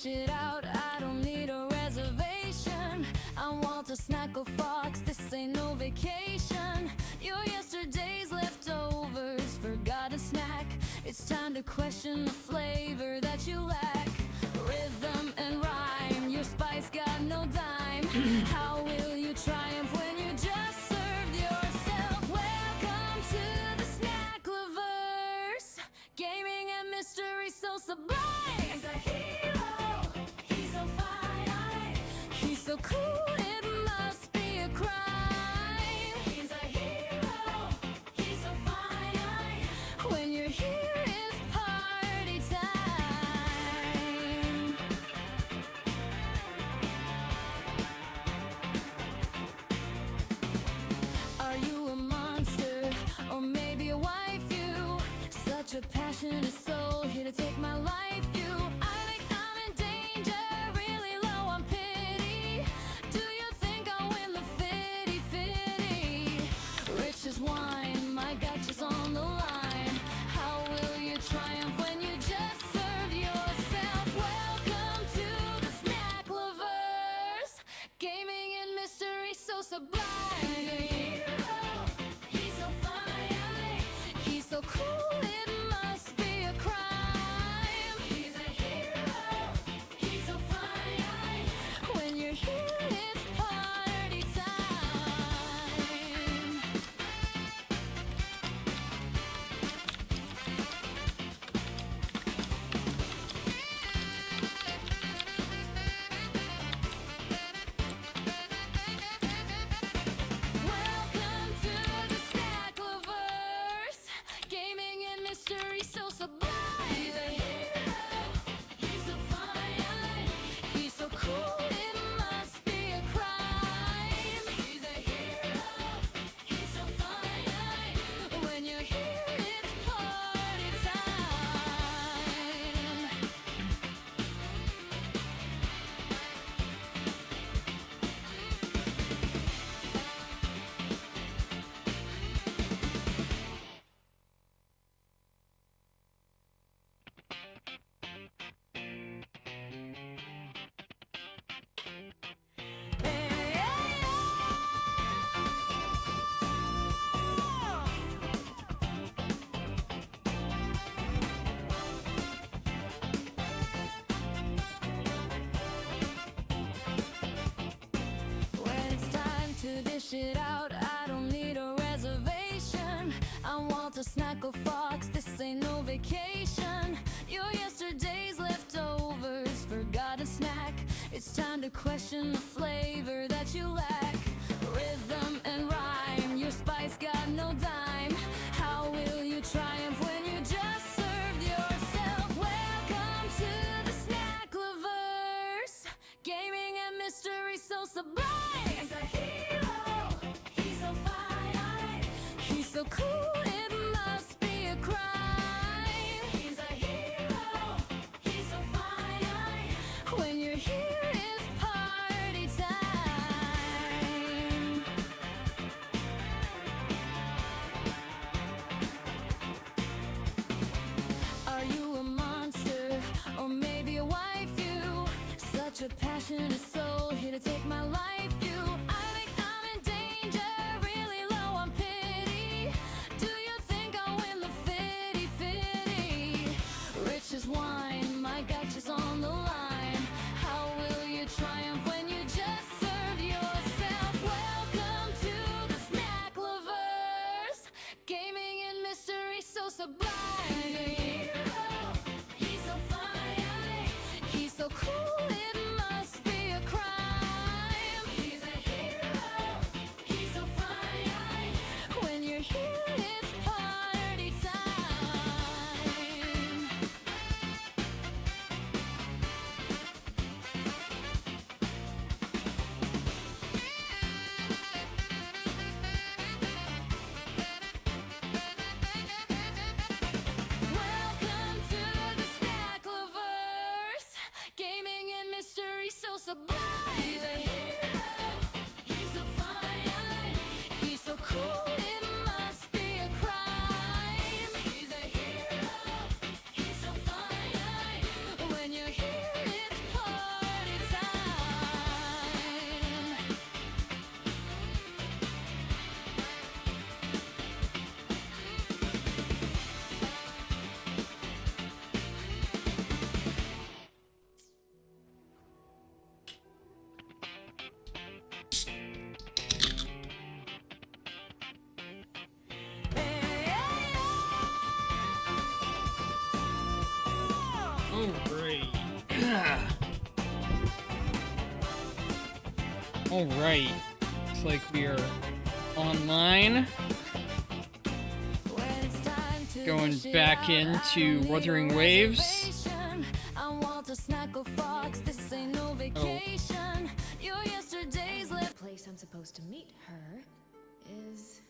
it out, I don't need a reservation. I want a snack or fox, this ain't no vacation. Your yesterday's leftovers, forgotten snack. It's time to question the flavor that you lack. Rhythm and rhyme, your spice got no dime. How will you triumph when you just served yourself? Welcome to the snack lovers, gaming and mystery so sublime. He's a hero, he's so fine, he's so cool, it must be a crime. He's a hero, he's so fine, when you're here it's party time. Are you a monster, or maybe a waifu? Such a passionate soul, here to take my life. You, I think I'm in danger, really low on pity. Do you think I'll win the fitty-fitty? Rich as wine, my gotcha's on the line. How will you triumph when you just serve yourself? Welcome to the snack lovers, gaming and mystery so sublime. He's so fine, he's so cool, it must be a crime. He's a hero, he's so fine, when you're here it's party time. Welcome to the snack lovers, gaming and mystery so sublime. He's a hero, he's so fine, he's so cool, it must be a crime. He's a hero, he's so fine, when you're here it's party time. When it's time to dish it out, I don't need a reservation. I want a snack or fox, this ain't no vacation. Your yesterday's leftovers, forgotten snack. It's time to question the flavor that you lack. Rhythm and rhyme, your spice got no dime. How will you triumph when you just served yourself? Welcome to the snack lovers, gaming and mystery so sublime. He's a hero, he's so fine, he's so cool, it must be a crime. He's a hero, he's so fine, when you're here it's party time. Are you a monster, or maybe a waifu? Such a passionate soul, here to take my life. You, I think I'm in danger, really low on pity. Do you think I'll win the fitty-fitty? Rich as wine, my gotcha's on the line. How will you triumph when you just serve yourself? Welcome to the snack lovers, gaming and mystery so sublime. He's so fine, he's so cool, it must be a crime. Alright. Alright. Looks like we are online. Going back into Wuthering Waves. Oh. The place I'm supposed to meet her is...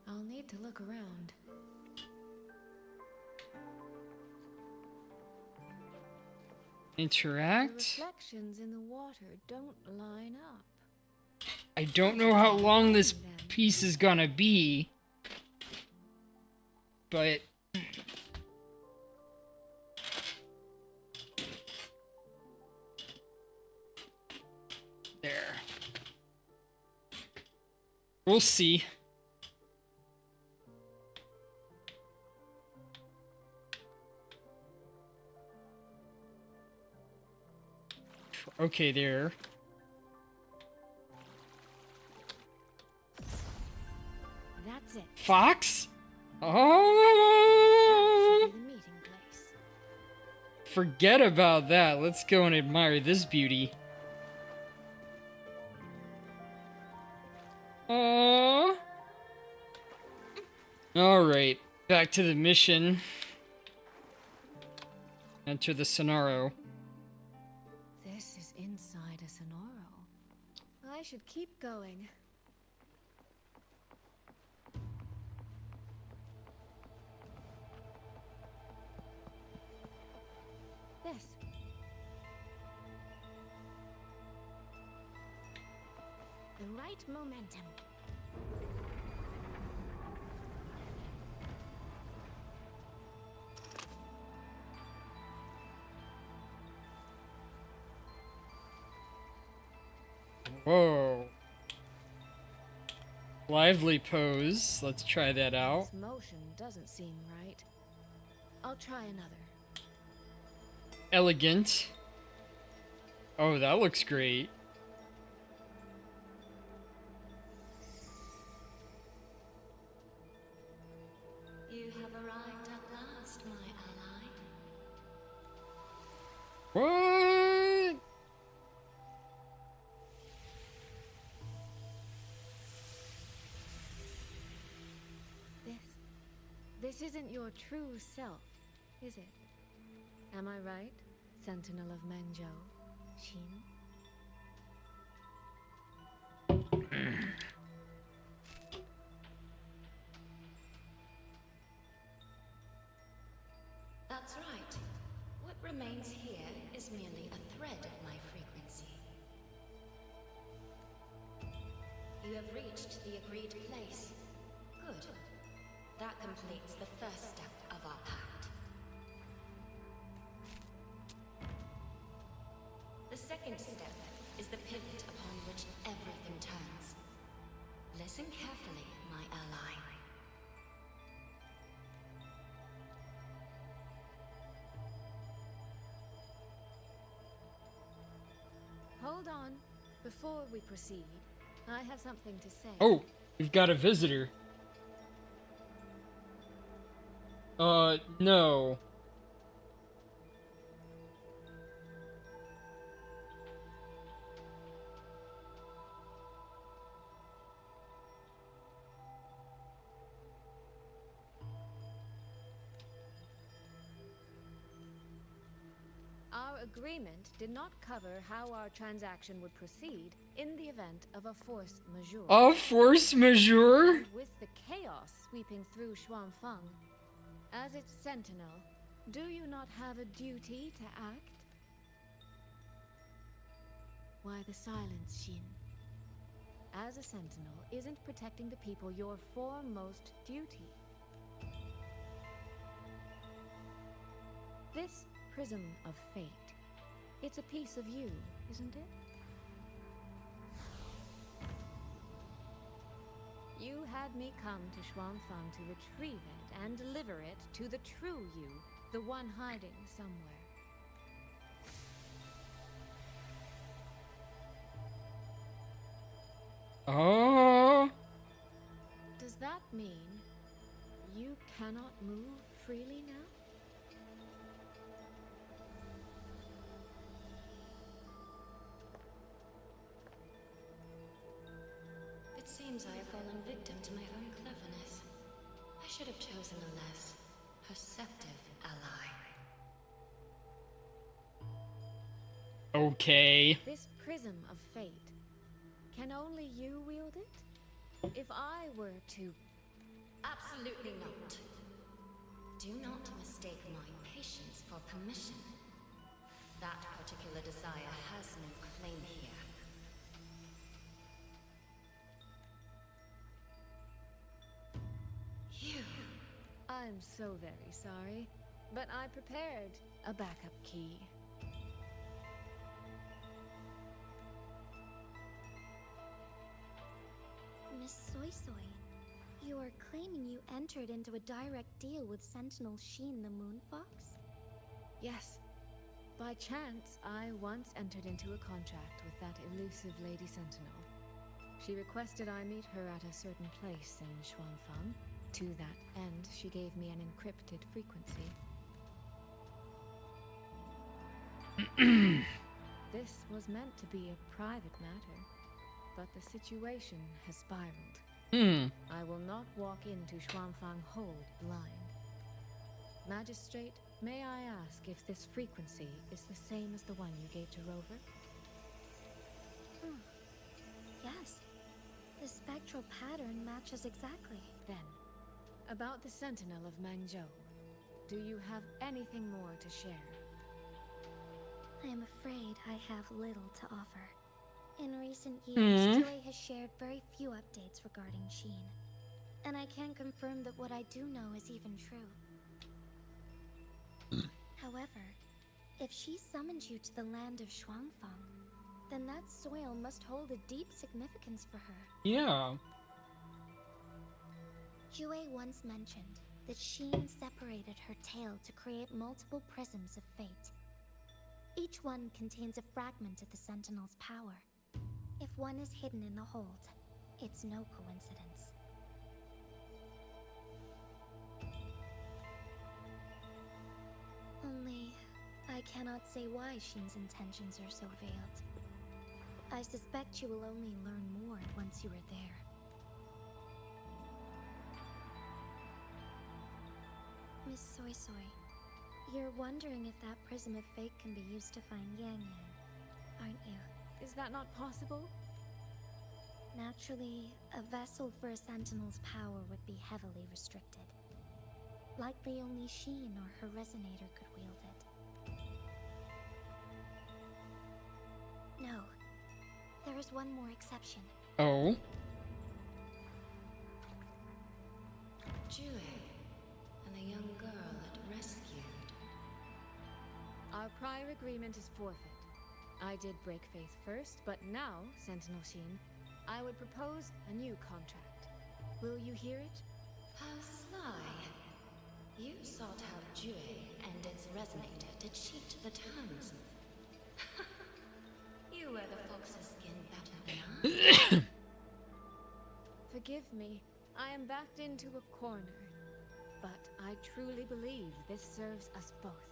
I'll need to look around. Interact. The reflections in the water don't line up. I don't know how long this piece is gonna be, but there. We'll see. Okay, there. That's it. Fox? Oh! That should be the meeting place. Forget about that. Let's go and admire this beauty. Oh. Alright, back to the mission. Enter the Sonaro. This is inside a Sonaro. I should keep going. This. The right momentum. Whoa. Lively pose. Let's try that out. This motion doesn't seem right. I'll try another. Elegant. Oh, that looks great. You have arrived at last, my ally. What? This isn't your true self, is it? Am I right, Sentinel of Mengzhou, Xin? That's right. What remains here is merely a thread of my frequency. You have reached the agreed place. Good. That completes the first step of our pact. The second step is the pivot upon which everything turns. Listen carefully, my ally. Hold on. Before we proceed, I have something to say. Oh, we've got a visitor. No. Our agreement did not cover how our transaction would proceed in the event of a force majeure. A force majeure? And with the chaos sweeping through Xuanfeng, as its sentinel, do you not have a duty to act? Why the silence, Xin? As a sentinel, isn't protecting the people your foremost duty? This prism of fate, it's a piece of you, isn't it? You had me come to Xuanfeng to retrieve it and deliver it to the true you, the one hiding somewhere. Oh. Does that mean you cannot move freely now? It seems I have fallen victim to my own cleverness. I should have chosen a less perceptive ally. Okay. This prism of fate, can only you wield it? If I were to... Absolutely not. Do not mistake my patience for permission. That particular desire has no claim here. You... I'm so very sorry, but I prepared a backup key. Miss Soy Soy, you are claiming you entered into a direct deal with Sentinel Sheen the Moon Fox? Yes. By chance, I once entered into a contract with that elusive Lady Sentinel. She requested I meet her at a certain place in Xuanfang. To that end, she gave me an encrypted frequency. This was meant to be a private matter, but the situation has spiraled. I will not walk into Xuanfang Hold blind. Magistrate, may I ask if this frequency is the same as the one you gave to Rover? Yes. The spectral pattern matches exactly. Then, about the Sentinel of Mangzhou, do you have anything more to share? I am afraid I have little to offer. In recent years, Joy has shared very few updates regarding Sheen. And I can confirm that what I do know is even true. However, if she summoned you to the land of Xuanfang, then that soil must hold a deep significance for her. Yeah. Jue once mentioned that Sheen separated her tail to create multiple prisms of fate. Each one contains a fragment of the Sentinel's power. If one is hidden in the hold, it's no coincidence. Only, I cannot say why Sheen's intentions are so veiled. I suspect you will only learn more once you are there. Miss Soy Soy, you're wondering if that prism of fate can be used to find Yang Yang, aren't you? Is that not possible? Naturally, a vessel for a Sentinel's power would be heavily restricted. Likely only Sheen or her resonator could wield it. No. There is one more exception. Oh. Jue, and the young girl it rescued. Our prior agreement is forfeit. I did break faith first, but now, Sentinel Sheen, I would propose a new contract. Will you hear it? How sly. You sought out Jue and its resonator to cheat the terms. You wear the fox's skin better than I. Forgive me, I am backed into a corner. But I truly believe this serves us both.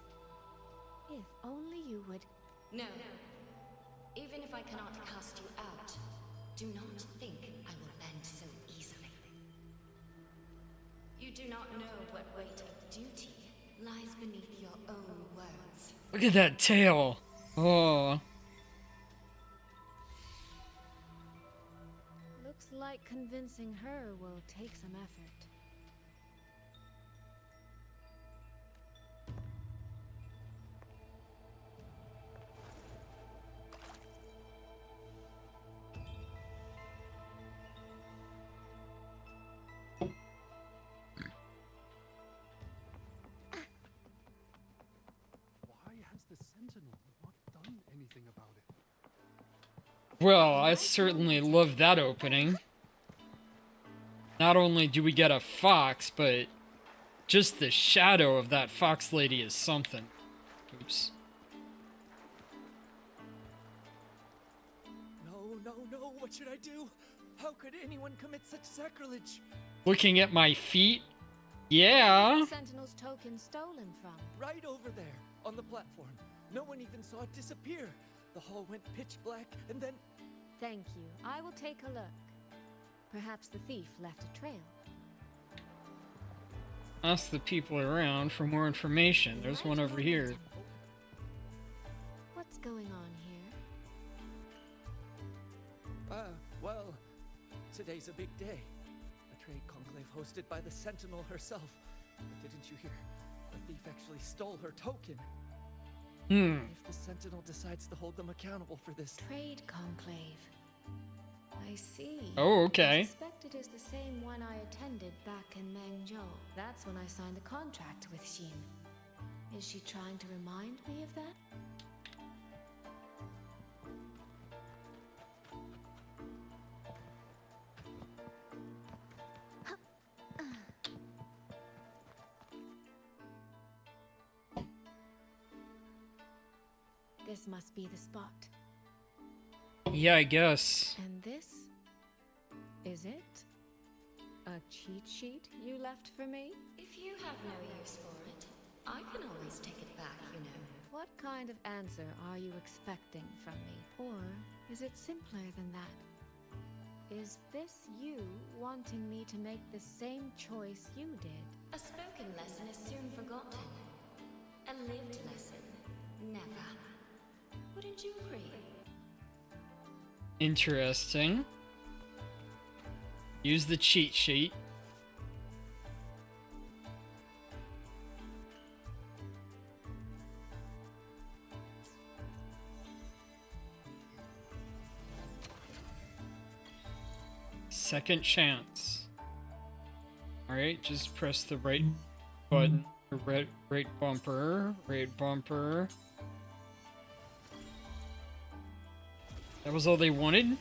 If only you would... No. Even if I cannot cast you out, do not think I will bend so easily. You do not know what weight of duty lies beneath your own words. Look at that tail. Oh. Looks like convincing her will take some effort. The Sentinel not done anything about it. Well, I certainly love that opening. Not only do we get a fox, but just the shadow of that fox lady is something. Oops. No, what should I do? How could anyone commit such sacrilege? Looking at my feet? Yeah. Sentinel's token stolen from. Right over there, on the platform. No one even saw it disappear. The hall went pitch black, and then... Thank you. I will take a look. Perhaps the thief left a trail. Ask the people around for more information. There's one over here. What's going on here? Well, today's a big day. A trade conclave hosted by the Sentinel herself. But didn't you hear? The thief actually stole her token. If the Sentinel decides to hold them accountable for this... Trade conclave. I see. Oh, okay. I suspect it is the same one I attended back in Mengzhou. That's when I signed the contract with Xin. Is she trying to remind me of that? This must be the spot. Yeah, I guess. And this? Is it? A cheat sheet you left for me? If you have no use for it, I can always take it back, you know. What kind of answer are you expecting from me? Or is it simpler than that? Is this you wanting me to make the same choice you did? A spoken lesson is soon forgotten. A lived lesson, never. Wouldn't you agree? Interesting. Use the cheat sheet. Second chance. Alright, just press the right button. Right bumper. Right bumper. That was all they wanted?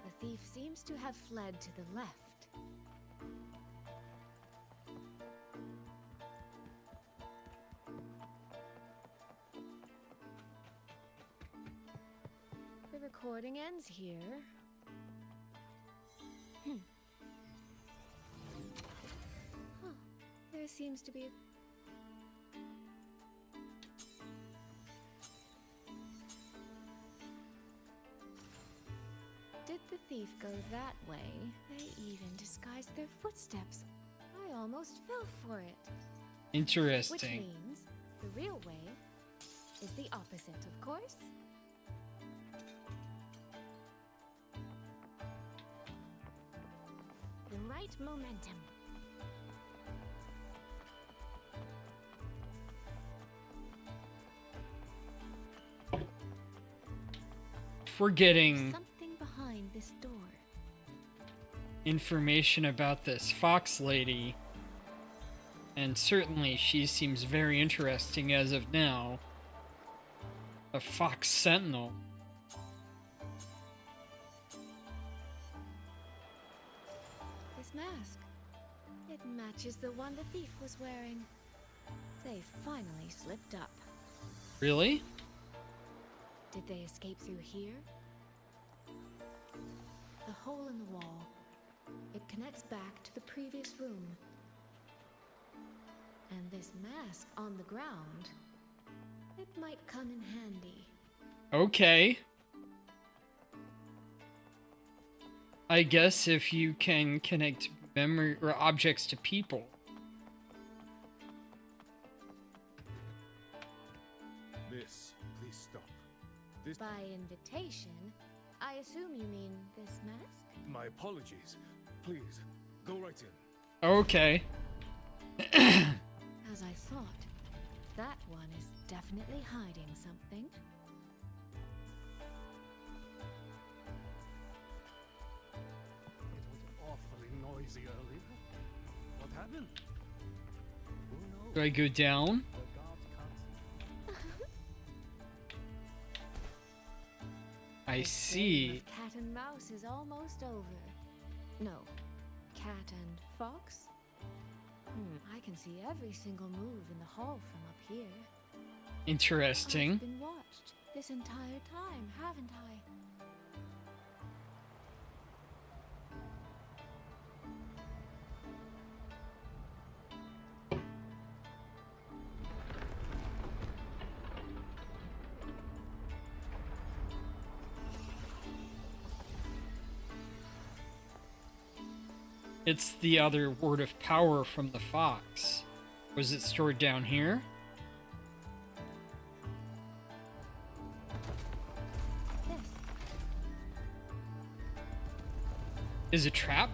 The thief seems to have fled to the left. The recording ends here. Huh. There seems to be a... Did the thief go that way? They even disguised their footsteps. I almost fell for it. Interesting. Which means the real way is the opposite, of course. The right momentum. If we're getting Something behind this door. information about this fox lady, and certainly she seems very interesting as of now. A fox sentinel. This mask. It matches the one the thief was wearing. They finally slipped up. Really? Did they escape through here? The hole in the wall. It connects back to the previous room. And this mask on the ground. It might come in handy. Okay. I guess if you can connect memory or objects to people. Miss, please stop. This... By invitation, I assume you mean this mask? My apologies. Please, go right in. Okay. As I thought, that one is definitely hiding something. It was awfully noisy earlier. What happened? Who knows? Do I go down? The guards can't see. I This game see. of cat and mouse is almost over. No, cat and fox? I can see every single move in the hall from up here. Interesting. I've been watched this entire time, haven't I? It's the other word of power from the fox. Was it stored down here? This. Is it trap?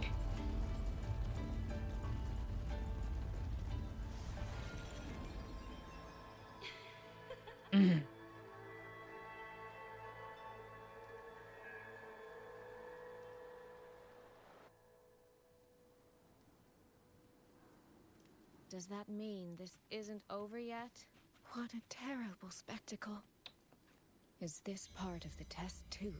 Does that mean this isn't over yet? What a terrible spectacle. Is this part of the test too?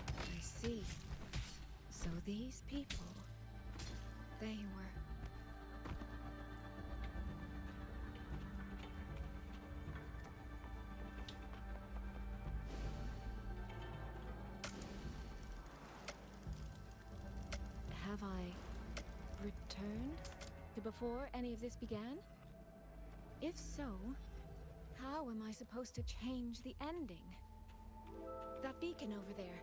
I see. So these people, they were... Have I returned to before any of this began? If so, how am I supposed to change the ending? That beacon over there.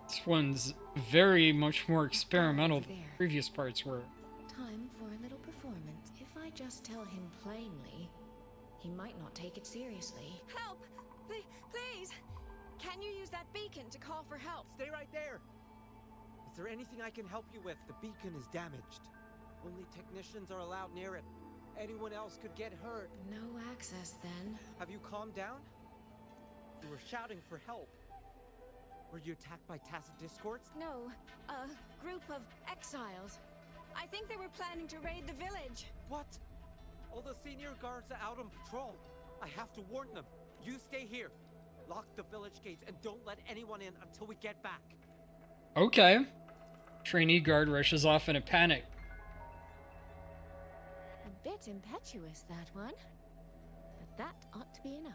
This one's very much more experimental than the previous parts were. Time for a little performance. If I just tell him plainly, he might not take it seriously. Help! Please! Can you use that beacon to call for help? Stay right there! Is there anything I can help you with? The beacon is damaged. Only technicians are allowed near it. Anyone else could get hurt. No access then. Have you calmed down? You were shouting for help. Were you attacked by tacit discords? No, a group of exiles. I think they were planning to raid the village. What? All the senior guards are out on patrol. I have to warn them. You stay here. Lock the village gates and don't let anyone in until we get back. Okay. Trainee guard rushes off in a panic. A bit impetuous, that one. But that ought to be enough.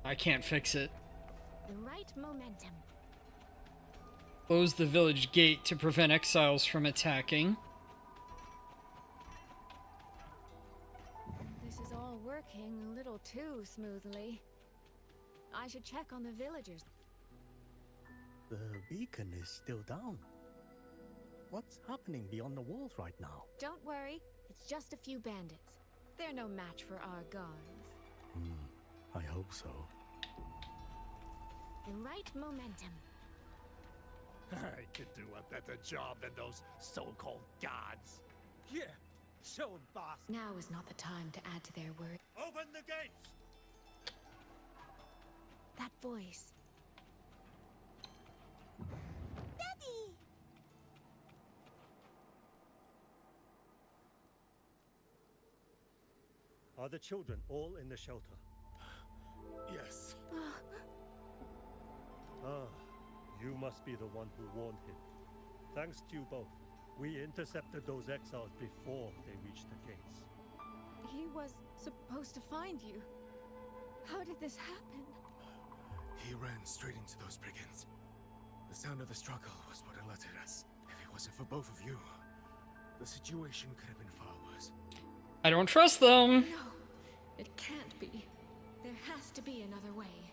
I can't fix it. The right momentum. Close the village gate to prevent exiles from attacking. This is all working a little too smoothly. I should check on the villagers. The beacon is still down. What's happening beyond the walls right now? Don't worry, it's just a few bandits. They're no match for our guards. I hope so. The right momentum. I could do a better job than those so-called gods. Yeah, show 'em, boss. Now is not the time to add to their word. Open the gates! That voice. Daddy! Are the children all in the shelter? Yes. Ah, you must be the one who warned him. Thanks to you both, we intercepted those exiles before they reached the gates. He was supposed to find you. How did this happen? He ran straight into those brigands. The sound of the struggle was what alerted us. If it wasn't for both of you, the situation could have been far worse. I don't trust them. No, it can't be. There has to be another way.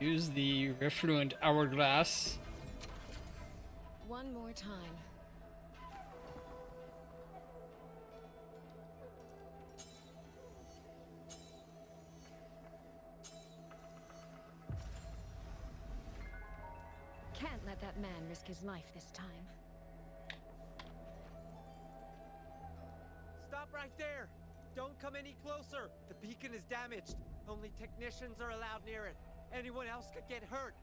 Use the refluent hourglass. One more time. Can't let that man risk his life this time. Stop right there! Don't come any closer! The beacon is damaged. Only technicians are allowed near it. Anyone else could get hurt.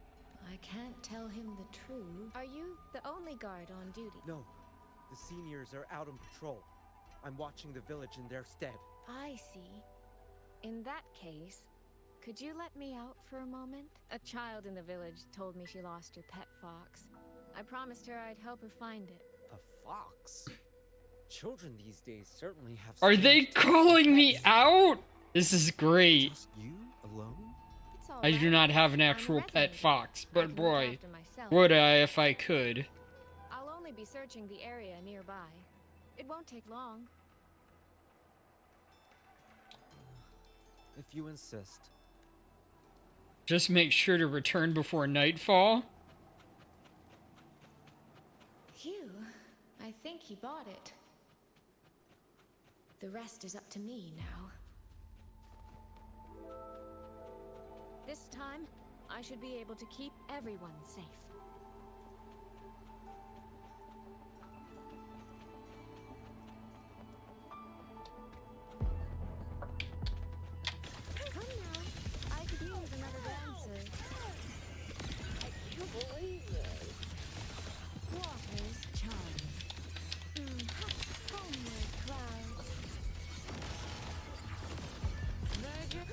I can't tell him the truth. Are you the only guard on duty? No, the seniors are out on patrol. I'm watching the village in their stead. I see. In that case, could you let me out for a moment? A child in the village told me she lost her pet fox. I promised her I'd help her find it. A fox? Children these days certainly have. Are they strange calling me pets. out? This is great. Just you alone? It's all I do right. not have an I'm actual pet resonating. fox, I but can look boy, after myself. would I if I could. I'll only be searching the area nearby. It won't take long. If you insist. Just make sure to return before nightfall. Phew, I think he bought it. The rest is up to me now. This time, I should be able to keep everyone safe. Come now, I could use another dancer. I can't believe this. Water's charm. Homeward clouds. Virgin.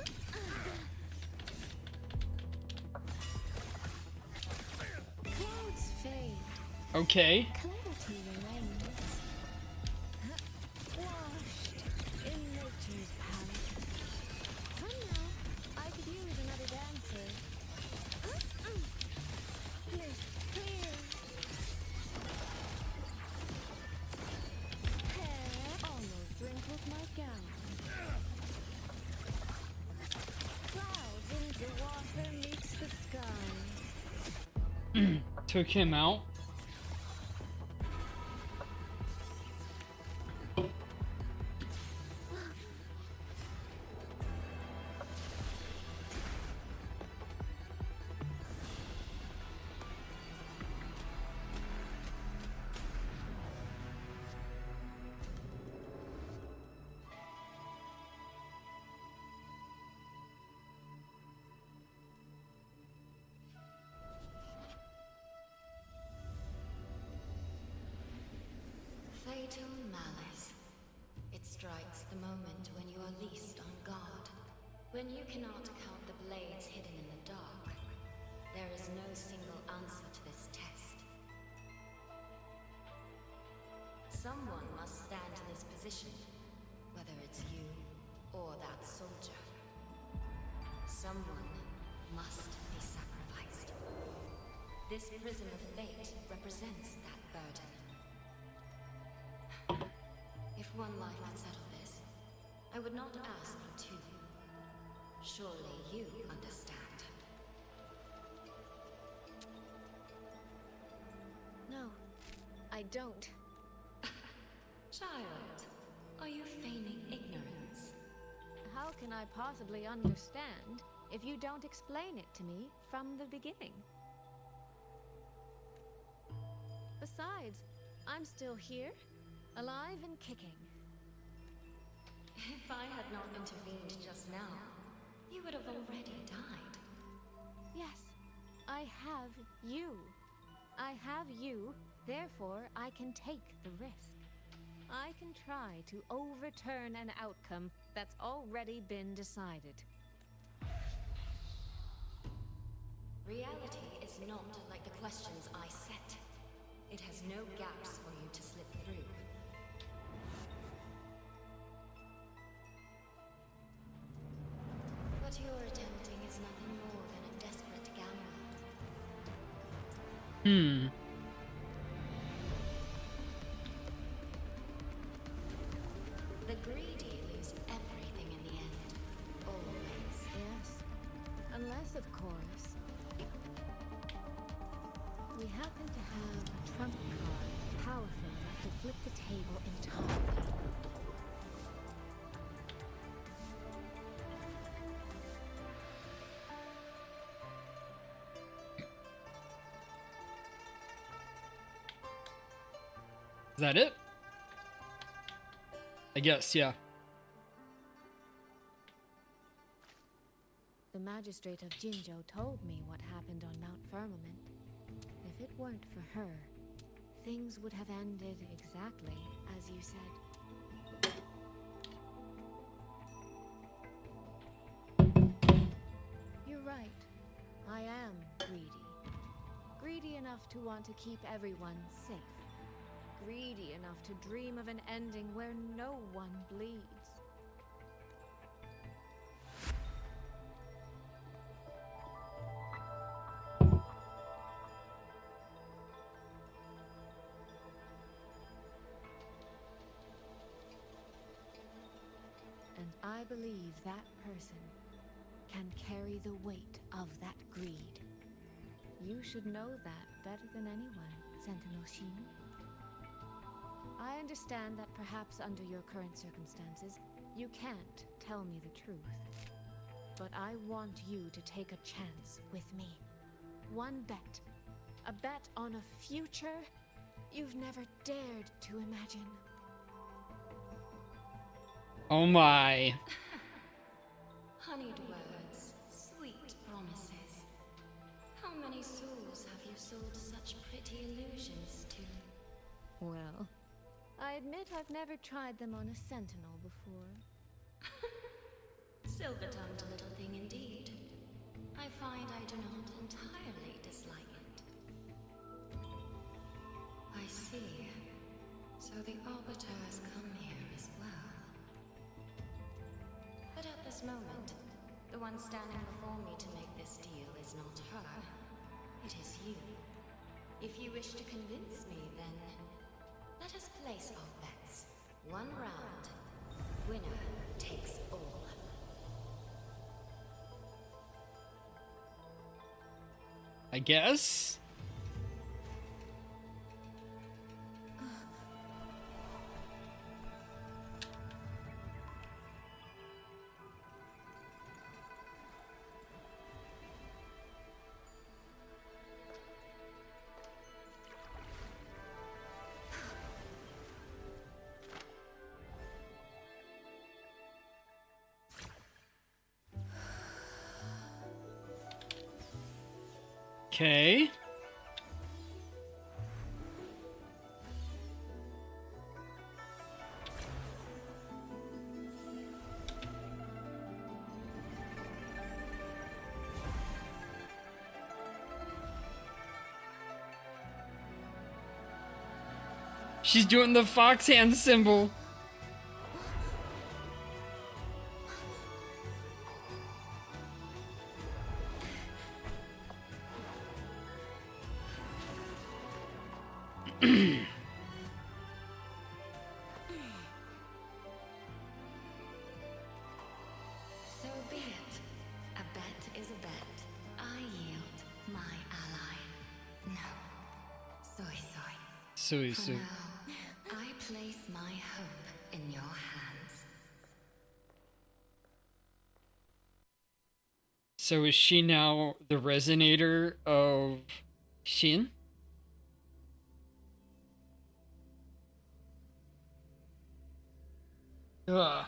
Clouds fade. Okay. Clarity remains. Washed in nature's palette. Come now, I could use another dancer. Bliss clear. Hair almost wrinkled my gown. Clouds into water meets the sky. Took him out. Fatal malice. It strikes the moment when you are least on guard. When you cannot count the blades hidden in the dark, there is no single answer to this test. Someone must stand in this position, whether it's you or that soldier. Someone must be sacrificed. This prison of fate represents that burden. If one life could settle this, I would not ask for two. Surely you understand. No, I don't. Child, are you feigning ignorance? How can I possibly understand if you don't explain it to me from the beginning? Besides, I'm still here, alive and kicking. If I had not intervened just now, you would have already died. Yes, I have you. I have you, therefore I can take the risk. I can try to overturn an outcome that's already been decided. Reality is not like the questions I set. It has no gaps for you to slip through. What you're attempting is nothing more than a desperate gamble. The greedy lose everything in the end. Always. Yes, unless, of course, we happen to have a trump card powerful enough to flip the table entirely. Is that it? I guess, yeah. The magistrate of Jinzhou told me what happened on Mount Firmament. If it weren't for her, things would have ended exactly as you said. You're right. I am greedy. Greedy enough to want to keep everyone safe. greedy enough to dream of an ending where no one bleeds. And I believe that person can carry the weight of that greed. You should know that better than anyone, Sentinel Sheen. I understand that perhaps under your current circumstances, you can't tell me the truth. But I want you to take a chance with me. One bet. A bet on a future you've never dared to imagine. Oh my. Honeyed words, sweet promises. How many souls have you sold such pretty illusions to? Well, I admit I've never tried them on a sentinel before. Silver-tongued little thing indeed. I find I do not entirely dislike it. I see. So the Arbiter has come here as well. But at this moment, the one standing before me to make this deal is not her. It is you. If you wish to convince me, then let us place our bets. One round. Winner takes all. I guess? Okay. She's doing the fox hand symbol. So be it. A bet is a bet. I yield my ally. No. Sui For Sui. now, I place my hope in your hands. So is she now the resonator of Shin? Ugh.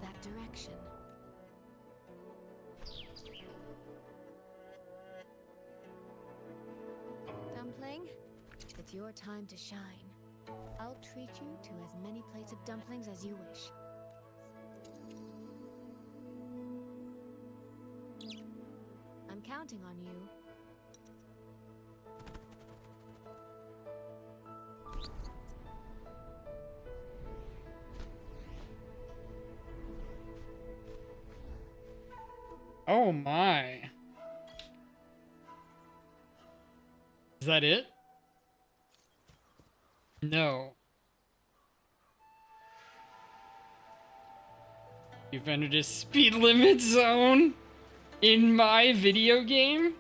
That direction. Dumpling, it's your time to shine. I'll treat you to as many plates of dumplings as you wish. I'm counting on you. Oh my. Is that it? No. You've entered a speed limit zone in my video game?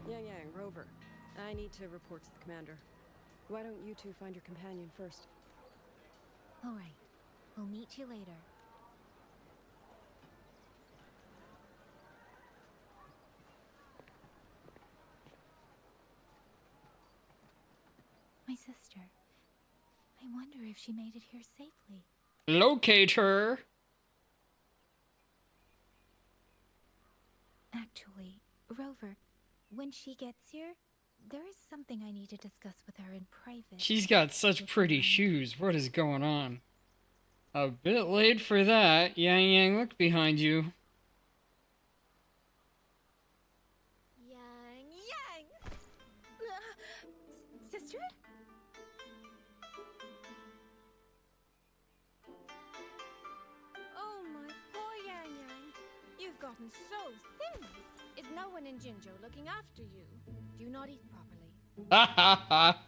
Yang Yang, Rover. I need to report to the commander. Why don't you two find your companion first? All right. We'll meet you later. sister. I wonder if she made it here safely. Locate her. Actually, Rover, when she gets here, there is something I need to discuss with her in private. She's got such pretty shoes. What is going on? A bit late for that. Yang Yang, look behind you. Yang Yang! Sister? Oh, my poor Yang Yang. You've gotten so thin. Is no one in Jinzhou looking after you? Do you not eat properly? Ha ha ha.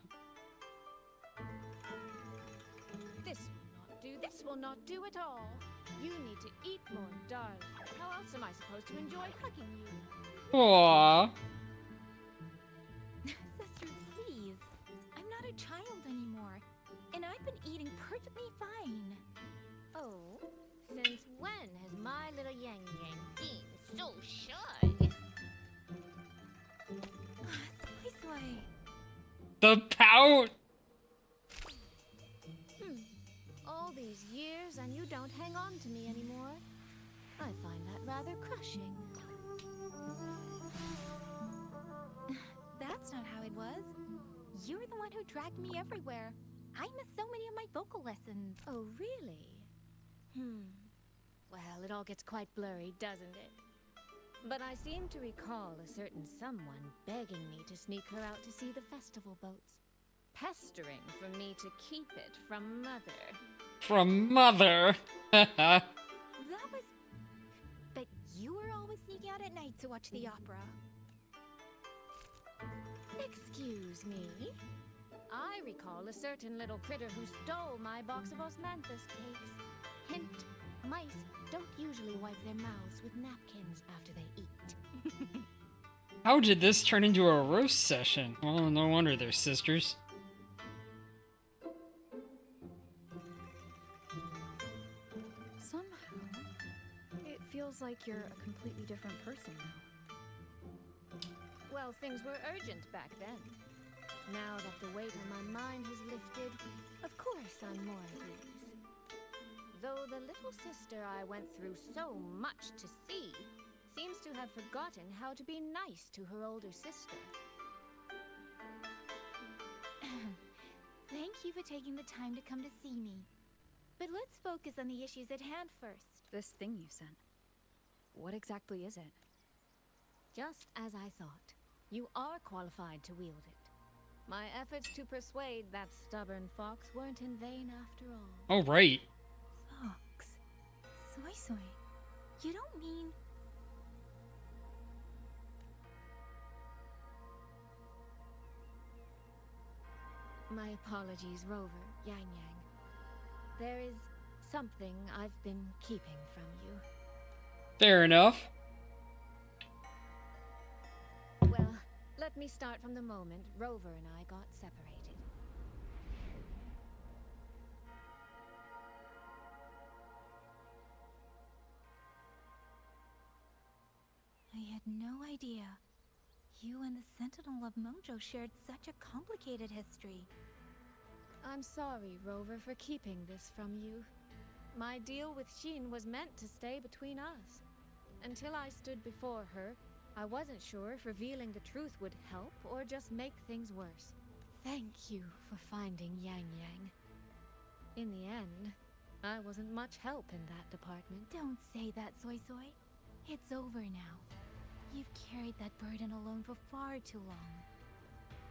This will not do at all. You need to eat more, darling. How else am I supposed to enjoy hugging you? Aww. Sister, please. I'm not a child anymore. And I've been eating perfectly fine. Oh, since when has my little Yang Yang been so shy? Soy. The pout. All these years and you don't hang on to me anymore. I find that rather crushing. That's not how it was. You were the one who dragged me everywhere. I missed so many of my vocal lessons. Oh, really? Well, it all gets quite blurry, doesn't it? But I seem to recall a certain someone begging me to sneak her out to see the festival boats. Pestering for me to keep it from Mother. From Mother. That was... But you were always sneaking out at night to watch the opera. Excuse me? I recall a certain little critter who stole my box of osmanthus cakes. Hint, mice don't usually wipe their mouths with napkins after they eat. How did this turn into a roast session? Well, no wonder they're sisters. Somehow, it feels like you're a completely different person now. Well, things were urgent back then. Now that the weight on my mind has lifted, of course I'm more at ease. Though the little sister I went through so much to see seems to have forgotten how to be nice to her older sister. Thank you for taking the time to come to see me. But let's focus on the issues at hand first. This thing you sent. What exactly is it? Just as I thought. You are qualified to wield it. My efforts to persuade that stubborn fox weren't in vain after all. Oh, right. Fox. Soy. You don't mean... My apologies, Rover, Yang Yang. There is something I've been keeping from you. Fair enough. Well, let me start from the moment Rover and I got separated. I had no idea. You and the Sentinel of Mojo shared such a complicated history. I'm sorry, Rover, for keeping this from you. My deal with Xin was meant to stay between us. Until I stood before her, I wasn't sure if revealing the truth would help or just make things worse. Thank you for finding Yang Yang. In the end, I wasn't much help in that department. Don't say that, Soy. It's over now. You've carried that burden alone for far too long.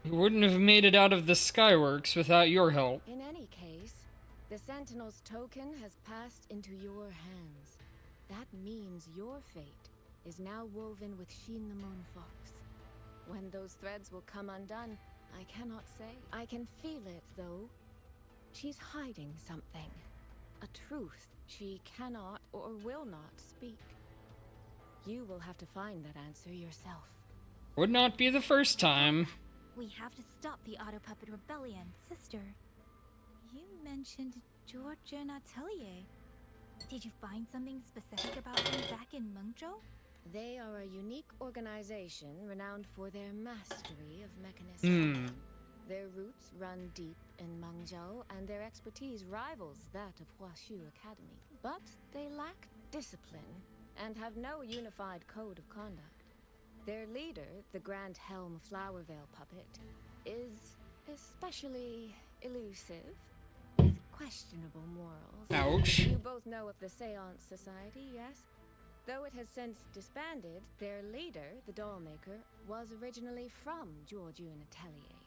We wouldn't have made it out of the Skyworks without your help. In any case, the Sentinel's token has passed into your hands. That means your fate is now woven with Xin the Moon Fox. When those threads will come undone, I cannot say. I can feel it, though. She's hiding something. A truth she cannot or will not speak. You will have to find that answer yourself. Would not be the first time. We have to stop the Auto Puppet Rebellion. Sister, you mentioned Georgian Atelier. Did you find something specific about them back in Mengzhou? They are a unique organization renowned for their mastery of mechanism. Their roots run deep in Mangzhou, and their expertise rivals that of Huashu Academy. But they lack discipline and have no unified code of conduct. Their leader, the Grand Helm Flowervale puppet, is especially elusive, with questionable morals. Ouch. You both know of the Seance Society, yes? Though it has since disbanded, their leader, the Dollmaker, was originally from Georgian Atelier.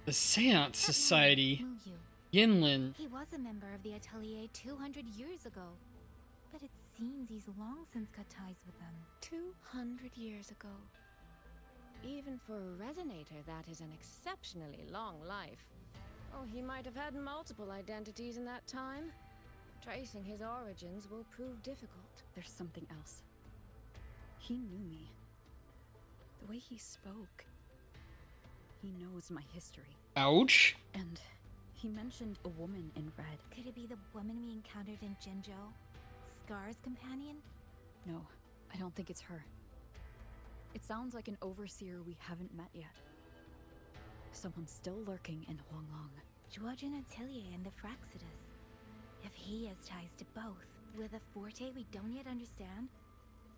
The Seance Society. Muyu. Yinlin. He was a member of the Atelier 200 years ago. But it seems he's long since cut ties with them. 200 years ago. Even for a resonator, that is an exceptionally long life. Oh, he might have had multiple identities in that time. Tracing his origins will prove difficult. There's something else. He knew me. The way he spoke. He knows my history. Ouch. And he mentioned a woman in red. Could it be the woman we encountered in Jinzhou? Scar's companion? No, I don't think it's her. It sounds like an overseer we haven't met yet. Someone still lurking in Huanglong. Georgian Atelier and the Fraxidus. If he has ties to both, with a forte we don't yet understand,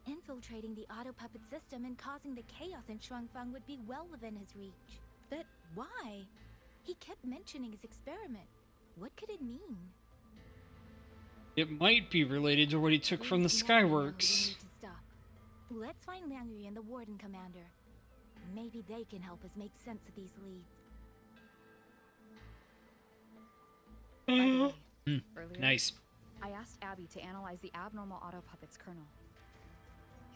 infiltrating the auto puppet system and causing the chaos in Shuangfang would be well within his reach. But why? He kept mentioning his experiment. What could it mean? It might be related to what he took from the Skyworks. We need to stop. Let's find Liang Yu and the Warden Commander. Maybe they can help us make sense of these leads. By the way, earlier, Nice. I asked Abby to analyze the abnormal auto puppet's kernel.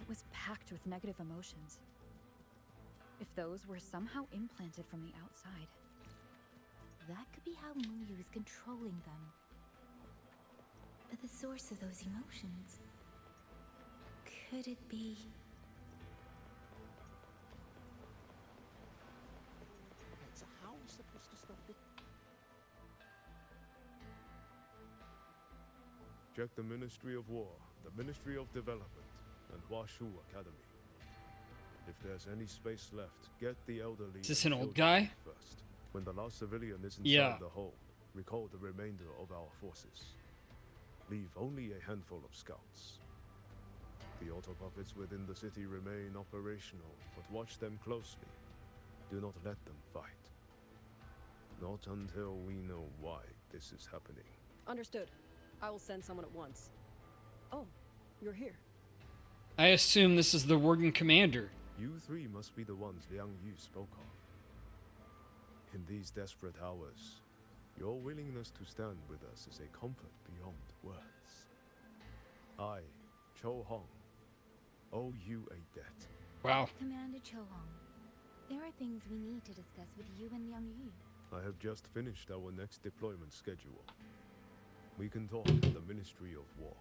It was packed with negative emotions. If those were somehow implanted from the outside. That could be how Muyu is controlling them. But the source of those emotions... could it be... Okay, so how are we supposed to stop it? Check the Ministry of War, the Ministry of Development, and Huashu Academy. If there's any space left, get the elderly. Is this an old guy? First. When the last civilian is inside Yeah. the hold, recall the remainder of our forces. Leave only a handful of scouts. The auto puppets within the city remain operational, but watch them closely. Do not let them fight. Not until we know why this is happening. Understood. I will send someone at once. Oh, you're here. I assume this is the Warden Commander. You three must be the ones Liang Yu spoke of. In these desperate hours, your willingness to stand with us is a comfort beyond words. I, Cho Hong, owe you a debt. Wow. Commander Cho Hong, there are things we need to discuss with you and Liang Yu. I have just finished our next deployment schedule. We can talk at the Ministry of War.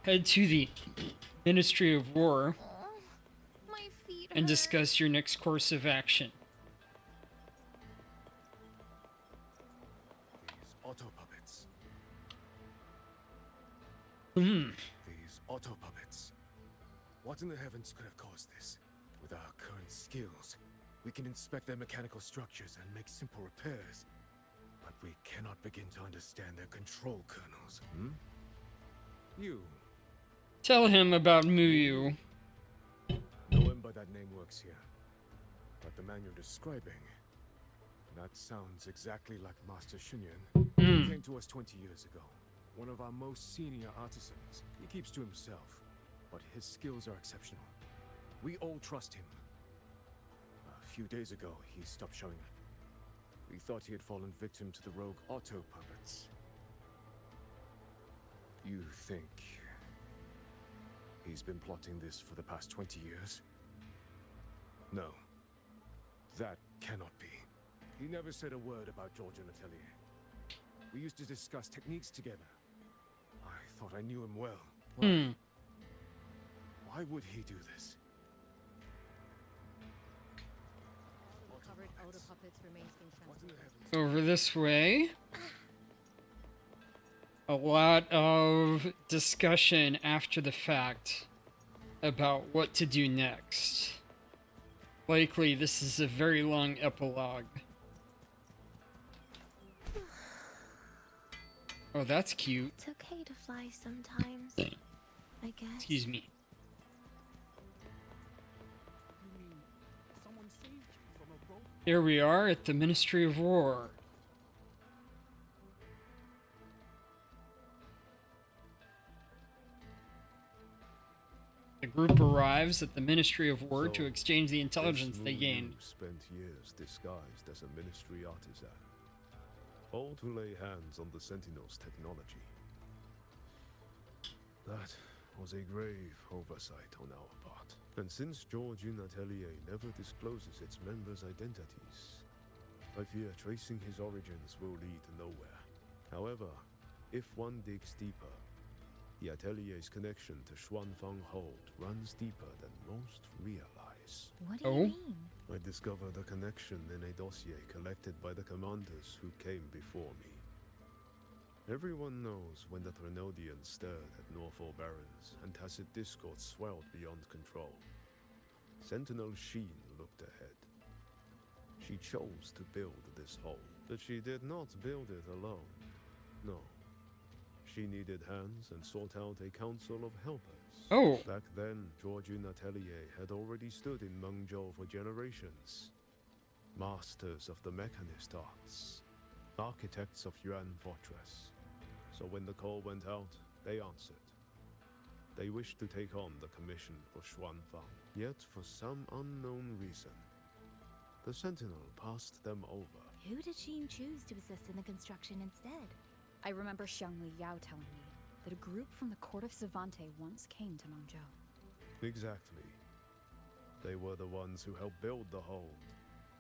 Head to the Ministry of War My feet and discuss your next course of action. These auto puppets. Hmm. These auto puppets. What in the heavens could have caused this? With our current skills, we can inspect their mechanical structures and make simple repairs. But we cannot begin to understand their control kernels. You. Tell him about Muyu. No one by that name works here. But the man you're describing, that sounds exactly like Master Xunyan. He came to us 20 years ago. One of our most senior artisans. He keeps to himself, but his skills are exceptional. We all trust him. A few days ago, he stopped showing up. We thought he had fallen victim to the rogue auto puppets. You think he's been plotting this for the past 20 years? No. That cannot be. He never said a word about Georgian Atelier. We used to discuss techniques together. I thought I knew him well. Why would he do this? Covered auto puppets remains being What in the heavens? Over this way. a lot of discussion after the fact about what to do next. Likely, this is a very long epilogue. Oh, that's cute. It's okay to fly sometimes, I guess. Excuse me. Here we are at the Ministry of War. The group arrives at the Ministry of War to exchange the intelligence they gained. Spent years disguised as a ministry artisan, all to lay hands on the Sentinel's technology. That was a grave oversight on our part. And since Georgian Atelier never discloses its members' identities, I fear tracing his origins will lead nowhere. However, if one digs deeper, the Atelier's connection to Xuanfang Hold runs deeper than most realize. What do you mean? I discovered a connection in a dossier collected by the commanders who came before me. Everyone knows when the Trinodians stirred at Norfolk Barrens and tacit discord swelled beyond control. Sentinel Sheen looked ahead. She chose to build this hold, but she did not build it alone. No. She needed hands and sought out a council of helpers. Oh. Back then, Georgian Atelier had already stood in Mengzhou for generations. Masters of the mechanist arts. Architects of Yuan Fortress. So when the call went out, they answered. They wished to take on the commission for Xuanfang. Yet, for some unknown reason, the Sentinel passed them over. Who did Sheen choose to assist in the construction instead? I remember Xiangli Yao telling me that a group from the court of Savante once came to Mengzhou. Exactly. They were the ones who helped build the hold,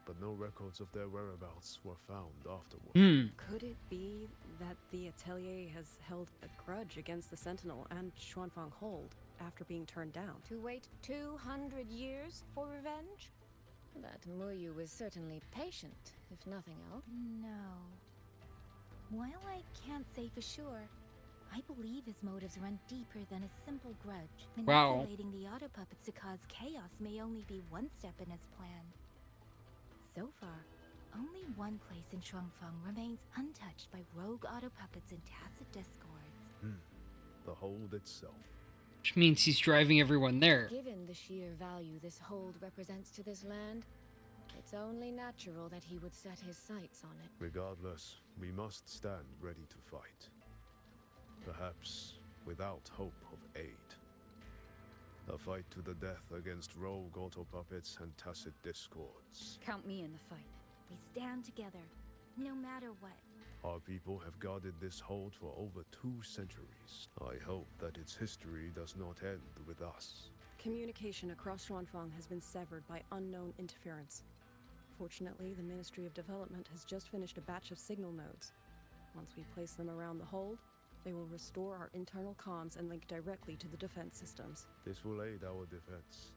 but no records of their whereabouts were found afterward. Could it be that the Atelier has held a grudge against the Sentinel and Xuanfang Hold after being turned down? To wait 200 years for revenge? That Muyu was certainly patient, if nothing else. No. While I can't say for sure, I believe his motives run deeper than a simple grudge. Wow. Manipulating the auto puppets to cause chaos may only be one step in his plan. So far, only one place in Shuangfeng remains untouched by rogue auto puppets and tacit discords. The hold itself. Which means he's driving everyone there. Given the sheer value this hold represents to this land, it's only natural that he would set his sights on it. Regardless, we must stand ready to fight. Perhaps without hope of aid. A fight to the death against rogue auto puppets and tacit discords. Count me in the fight. We stand together, no matter what. Our people have guarded this hold for over 2 centuries. I hope that its history does not end with us. Communication across Xuanfang has been severed by unknown interference. Fortunately, the Ministry of Development has just finished a batch of signal nodes. Once we place them around the hold, they will restore our internal comms and link directly to the defense systems. This will aid our defense,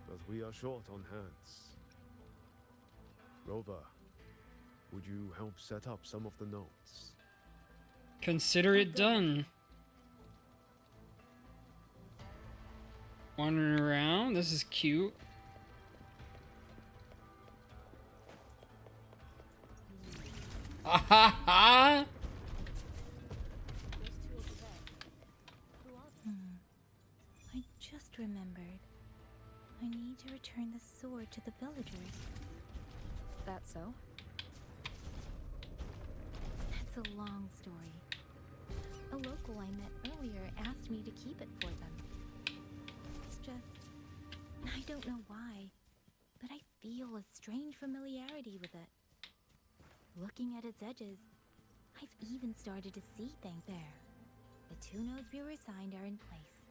but we are short on hands. Rover, would you help set up some of the nodes? Consider it done. Wandering around, this is cute. Ah ha ha! I just remembered. I need to return the sword to the villagers. That so? That's a long story. A local I met earlier asked me to keep it for them. It's just... I don't know why, but I feel a strange familiarity with it. Looking at its edges, I've even started to see things there. The 2 nodes we were assigned are in place.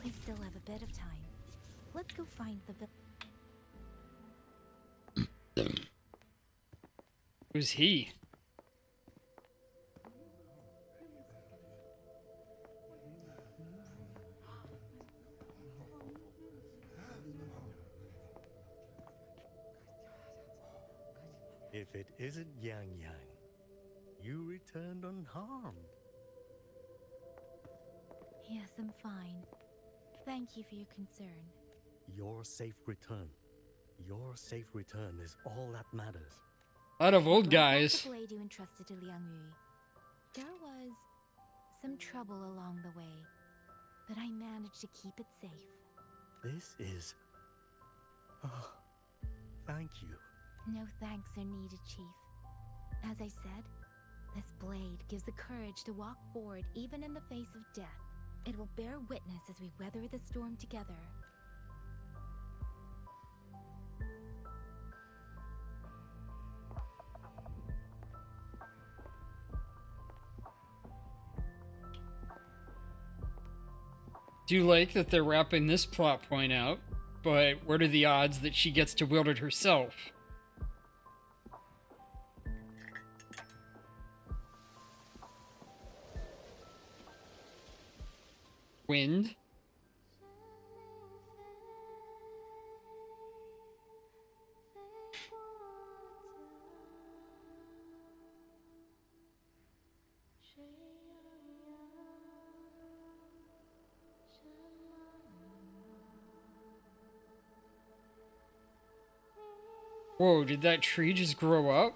We still have a bit of time. Let's go find the Who's he? If it isn't Yang Yang, You returned unharmed. Yes, I'm fine. Thank you for your concern. Your safe return. Your safe return is all that matters. Out of old What about guys. the blade you entrusted to Liang Yu? There was some trouble along the way, but I managed to keep it safe. This is... Oh, thank you. No thanks are needed, Chief. As I said, this blade gives the courage to walk forward even in the face of death. It will bear witness as we weather the storm together. Do like that they're wrapping this plot point out, but what are the odds that she gets to wield it herself? Wind? Whoa, did that tree just grow up?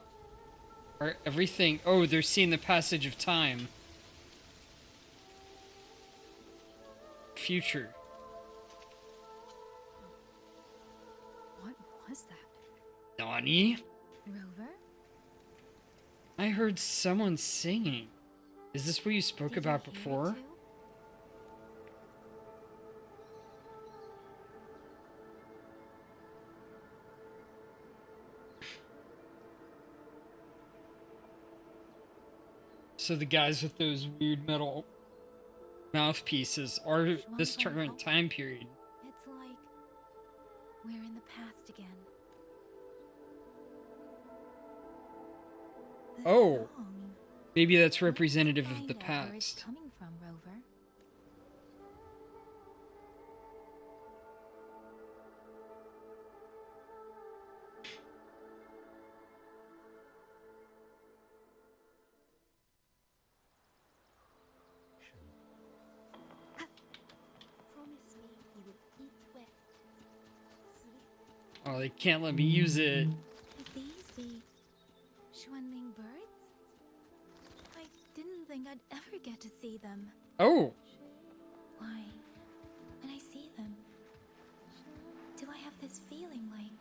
Or everything... Oh, they're seeing the passage of time. Future. What was that? Nani? Rover? I heard someone singing. Is this what you spoke Did about you hear it before? too? So the guys with those weird metal mouthpieces are this current time period. It's like we're in the past again. The Oh, song. maybe that's Let's representative of find the out where it's past. coming from, Rover. Promise me you will eat well. Sleep. Oh, they can't let me use it. Could these be Xuanling birds? I didn't think I'd ever get to see them. Oh, Why, when I see them, do I have this feeling like...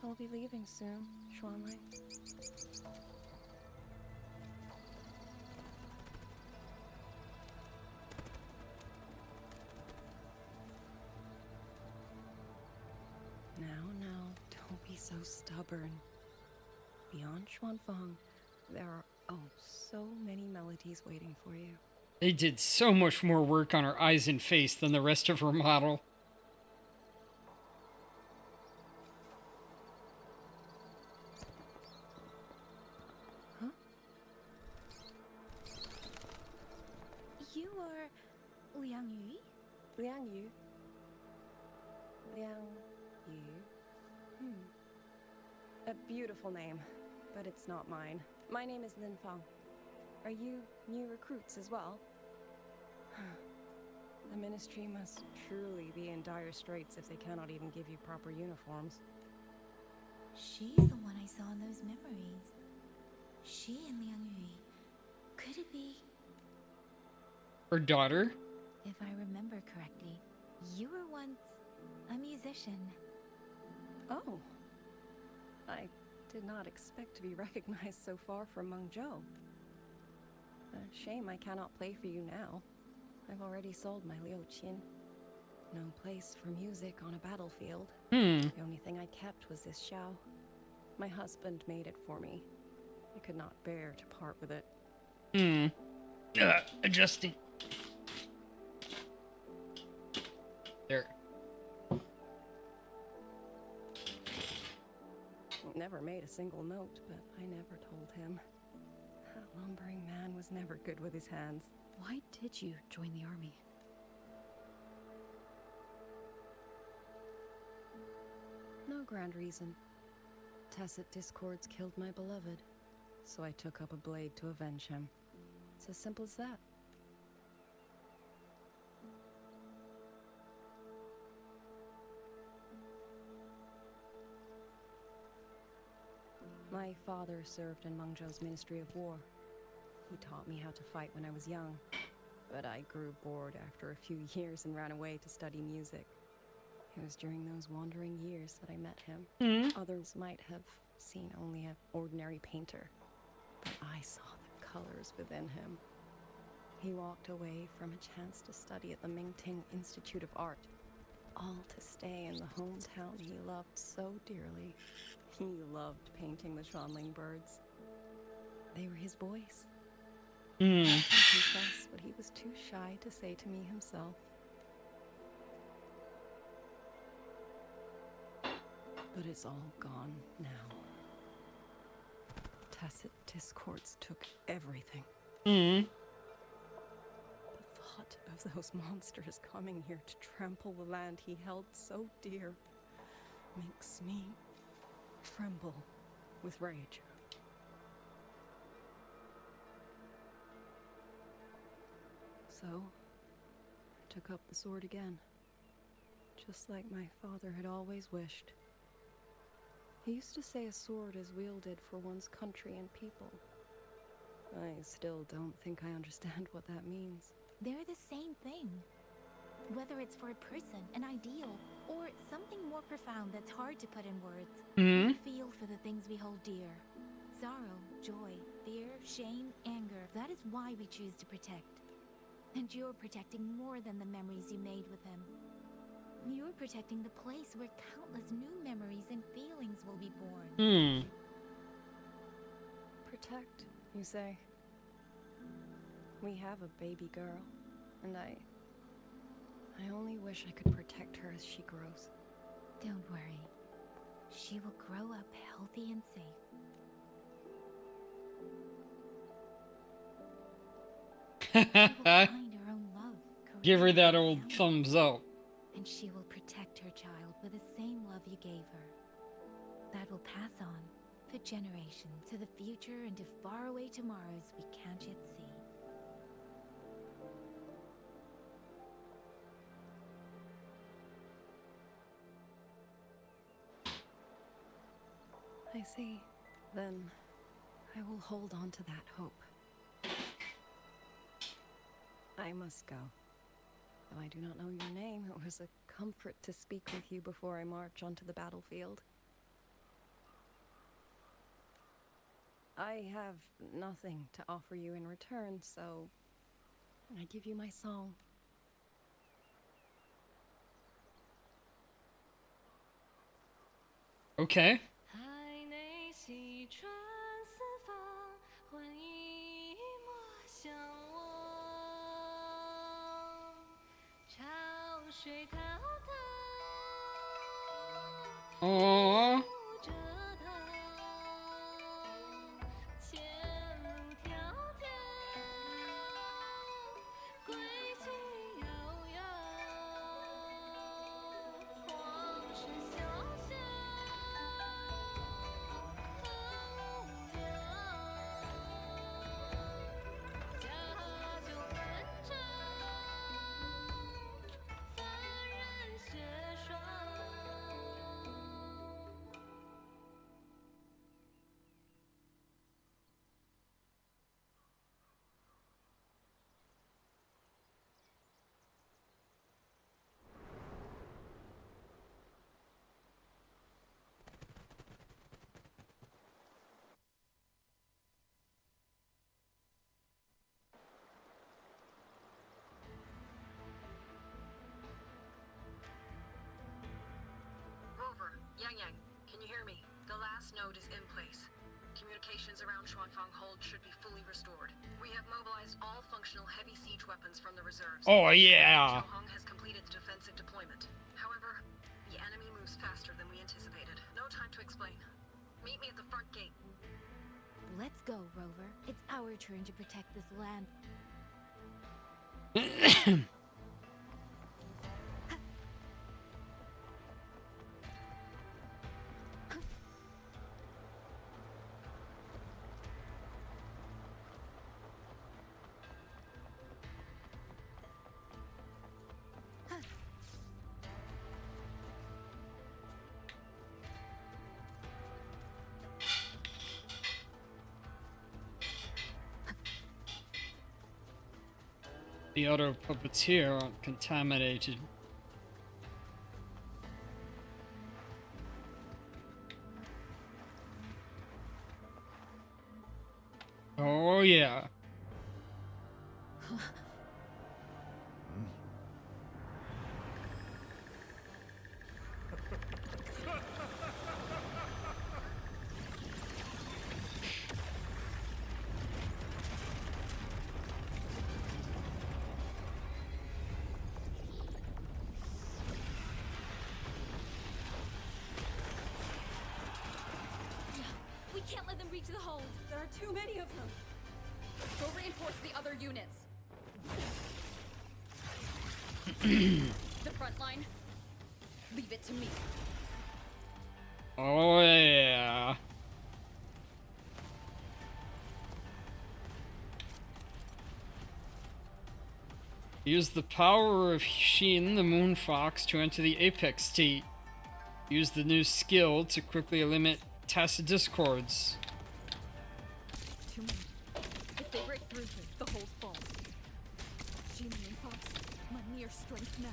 I'll be leaving soon, Xuanling. Now, don't be so stubborn. Beyond Xuanfang, there are, oh, so many melodies waiting for you. they did so much more work on her eyes and face than the rest of her model. Huh? You are Liang Yu? Liang Yu. Liang Yu. A beautiful name, but it's not mine. My name is Lin Fang. Are you new recruits as well? The Ministry must truly be in dire straits if they cannot even give you proper uniforms. She's the one I saw in those memories. She and Liang Yu. Could it be? Her daughter? If I remember correctly, you were once a musician. Oh. I did not expect to be recognized so far from Mengzhou. A shame I cannot play for you now. I've already sold my Liu Qin. No place for music on a battlefield. The only thing I kept was this xiao. My husband made it for me. I could not bear to part with it. Adjusting. There. Never made a single note, but I never told him. That lumbering man was never good with his hands. Why did you join the army? No grand reason. Tacit discords killed my beloved, so I took up a blade to avenge him. It's as simple as that. My father served in Mengzhou's Ministry of War. He taught me how to fight when I was young, but I grew bored after a few years and ran away to study music. It was during those wandering years that I met him. Others might have seen only an ordinary painter, but I saw the colors within him. He walked away from a chance to study at the Mingting Institute of Art, all to stay in the hometown he loved so dearly. He loved painting the Shanling birds. They were his boys. I can confess what he was too shy to say to me himself. But it's all gone now. Tacit discords took everything. The thought of those monsters coming here to trample the land he held so dear makes me tremble with rage. So, I took up the sword again, just like my father had always wished. He used to say a sword is wielded for one's country and people. I still don't think I understand what that means. They're the same thing. Whether it's for a person, an ideal, or something more profound that's hard to put in words. We feel for the things we hold dear. Sorrow, joy, fear, shame, anger. That is why we choose to protect. And you're protecting more than the memories you made with him. You're protecting the place where countless new memories and feelings will be born. Protect, you say? We have a baby girl, and I only wish I could protect her as she grows. Don't worry. She will grow up healthy and safe. She will find her own love. Give her that old thumbs up. And she will protect her child with the same love you gave her. That will pass on for generations to the future and to faraway tomorrows we can't yet see. I see. Then I will hold on to that hope. I must go. Though I do not know your name, it was a comfort to speak with you before I march onto the battlefield. I have nothing to offer you in return, so I give you my song. Okay. Aww. Yang, can you hear me? The last node is in place. Communication Communications around Shuanfang Hold should be fully restored. We have mobilized all functional heavy siege weapons from the reserves. Oh, yeah. Shohong has completed the defensive deployment. However, the enemy moves faster than we anticipated. No time to explain. Meet me at the front gate. Let's go, Rover. It's our turn to protect this land. The other puppets here aren't contaminated. Oh, yeah. We can't let them reach the hold. There are too many of them. Go reinforce the other units. The front line. Leave it to me. Oh, yeah. Use the power of Sheen the Moon Fox to enter the Apex state. Use the new skill to quickly eliminate tacit discords. Too many. If they break through here, the hold falls. Genie and Fox, my near strength now.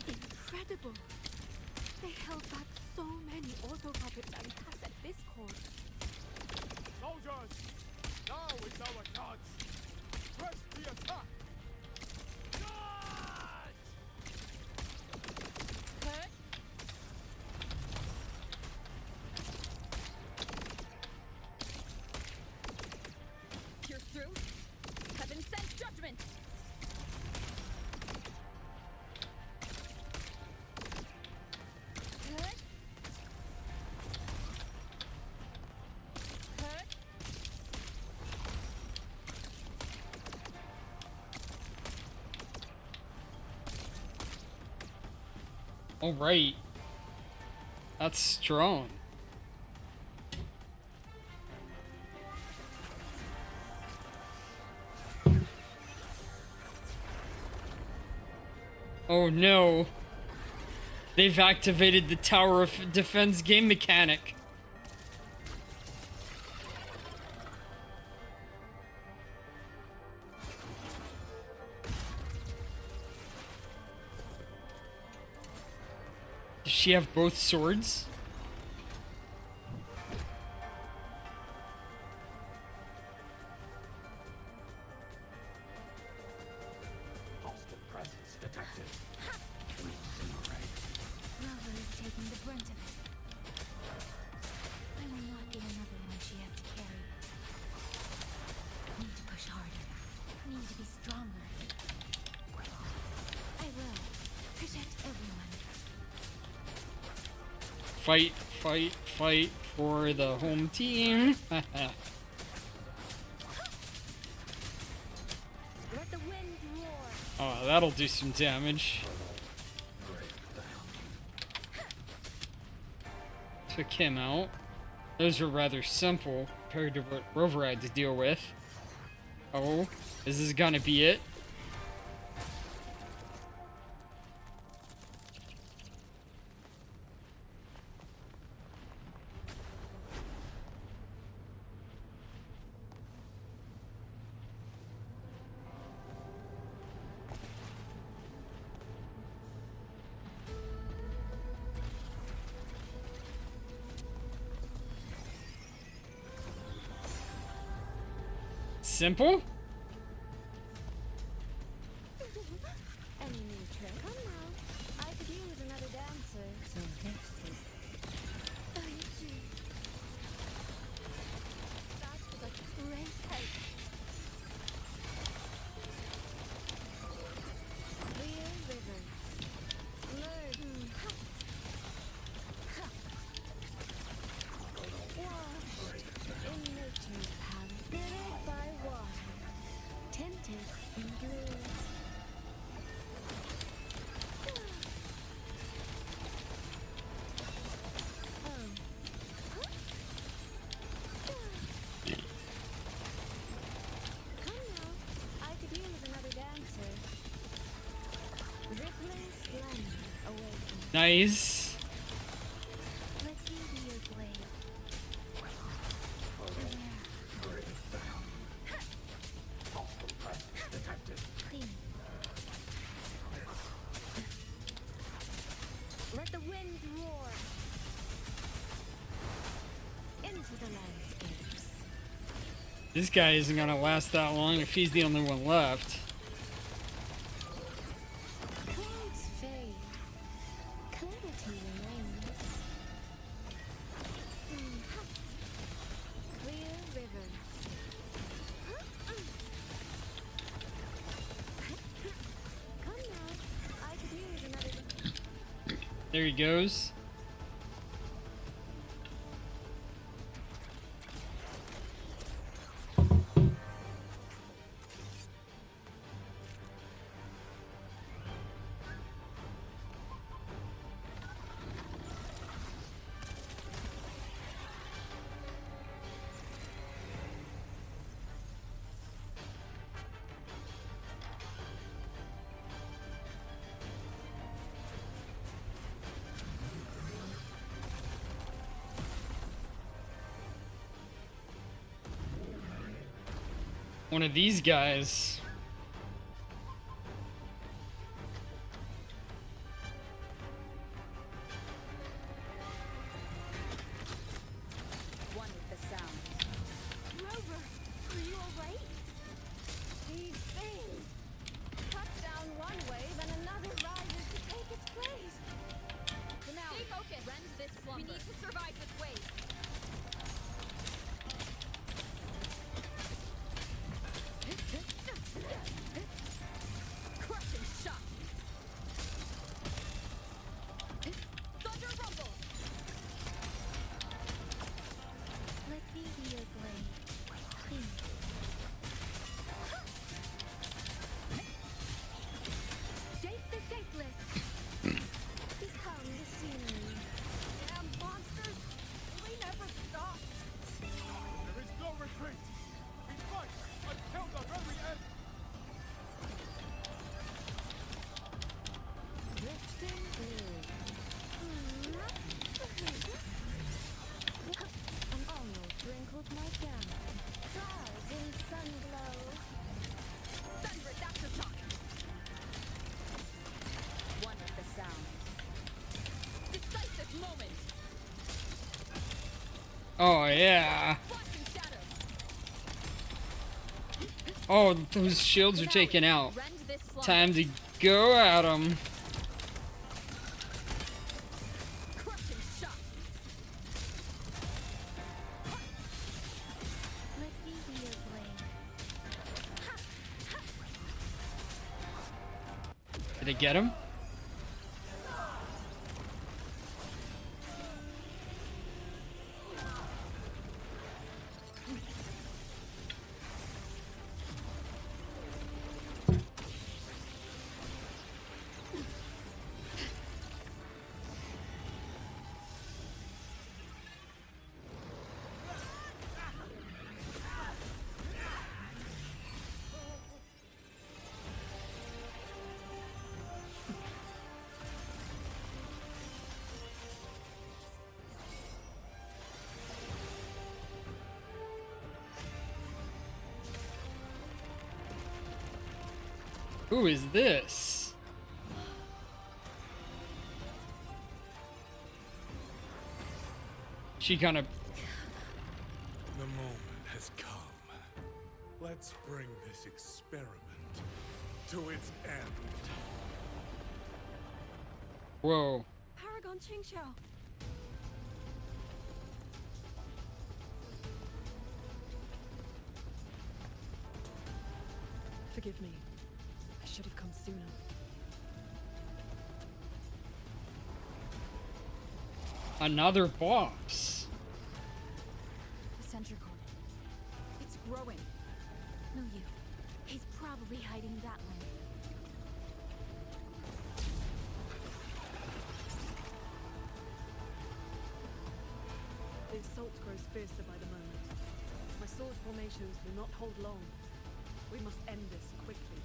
Incredible! They held back so many auto puppets and tacit discord. Soldiers! Now is our chance! Press the attack! Charge! Hurt? Pierce through. Heaven sent judgment. Hurt? Hurt? All right. That's strong. Oh no. They've activated the Tower of Defense game mechanic. Does she have both swords? Hostile presence detected. Rover is taking the brunt of it. I will not be another one she has to carry. Need to push harder. Need to be stronger. I will. Protect everyone. Fight, fight, fight for the home team. Let the winds roar. Oh, that'll do some damage. Took him out. Those were rather simple compared to what Rover had to deal with. Oh, is this gonna be it? Simple? Any new trick? Come now. I could use another dancer. So this is... That was a great help. Clear rivers. Merge. Washed in nature's palace. Mirrored by water. Tinted in blue. Nice. Let me be your blade. Clean. Let the winds roar into the landscapes. This guy isn't gonna last that long if he's the only one left. Clouds fade. Clarity remains. Clear rivers. Come now. I could use another. There he goes. One of these guys. One with the sound. Rover, are you alright? These things cut down one wave and another rises to take its place. Now, stay focused. Rend this slumber. We need to survive this wave. Crushing shot. Thunder rumble. Let me be your blade. Clean. Shape the shapeless. Become the scenery. Damn monsters! We never stop. There is no retreat! We fight until the very end! Drifting blue. And almost wrinkled my gown. Clouds in sun glow. Thunderous aftershock. One with the sound. Decisive moment. Oh yeah. Flashing shadows. Oh, those shields are taken out. Rend this slumber. Time to go at them. Crushing shot. Let me be your blade. Did I get him? Who is this? She kind of... The moment has come. Let's bring this experiment to its end. Whoa. Paragon Qingxiao. Forgive me. I should have come sooner. Another boss. The sentry core. It's growing. No, you. He's probably hiding that way. The assault grows fiercer by the moment. My sword formations will not hold long. We must end this quickly.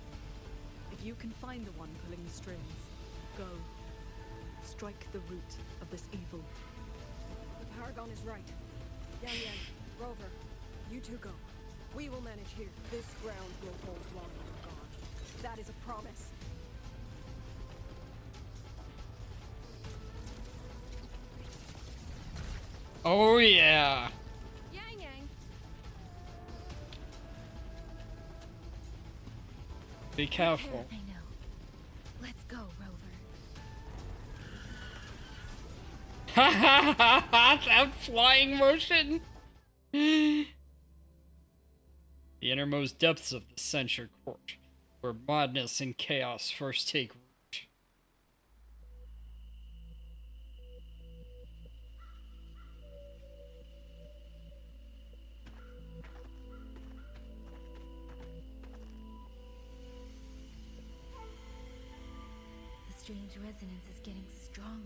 If you can find the one pulling the strings, go. Strike the root of this evil. The Paragon is right. Yang Yang, Rover, you two go. We will manage here. This ground will hold long, God. That is a promise. Oh yeah. Yang Yang. Be careful. I know. Let's go, Rover. Ha ha ha ha! That flying motion! The innermost depths of the censure court, where madness and chaos first take root. The strange resonance is getting stronger.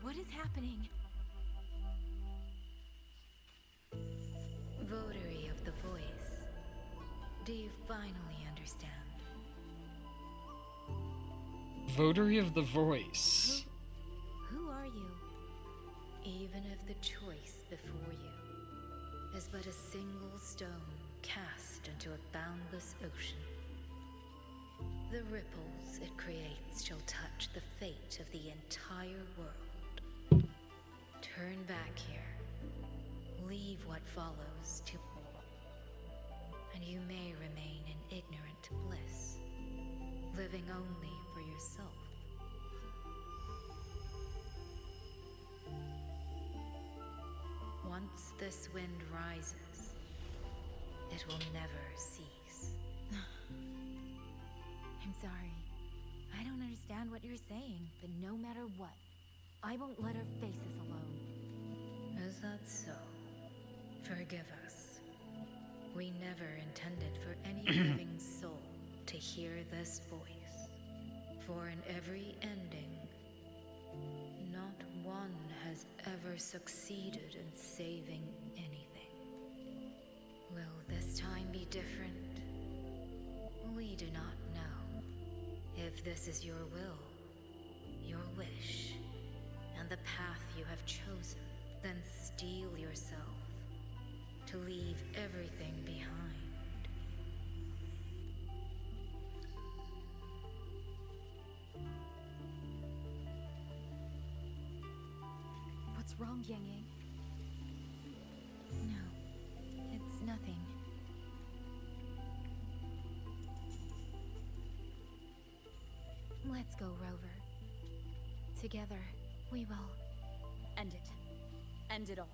What is happening? Votary of the voice. Do you finally understand? Votary of the voice. Who are you? Even if the choice before you is but a single stone cast into a boundless ocean, the ripples it creates shall touch the fate of the entire world. Turn back here. Leave what follows to... and you may remain in ignorant bliss, living only for yourself. Once this wind rises, it will never cease. I'm sorry. I don't understand what you're saying, but no matter what, I won't let our faces alone. Is that so? Forgive us. We never intended for any living soul to hear this voice. For in every ending, not one has ever succeeded in saving anything. Will this time be different? We do not know. If this is your will, your wish, and the path you have chosen, then steel yourself to leave everything behind. What's wrong, Yang Yang? No, it's nothing. Let's go, Rover. Together, we will... End it. End it all.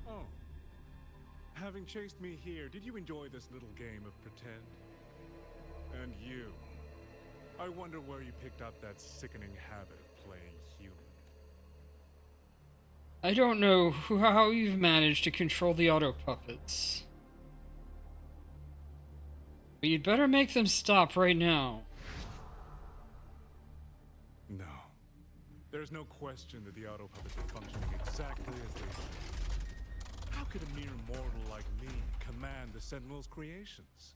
Oh. Having chased me here, did you enjoy this little game of pretend? And you. I wonder where you picked up that sickening habit of playing human. I don't know how you've managed to control the auto puppets. But you'd better make them stop right now. No. There's no question that the auto puppets are functioning exactly as they should. How could a mere mortal like me command the Sentinel's creations?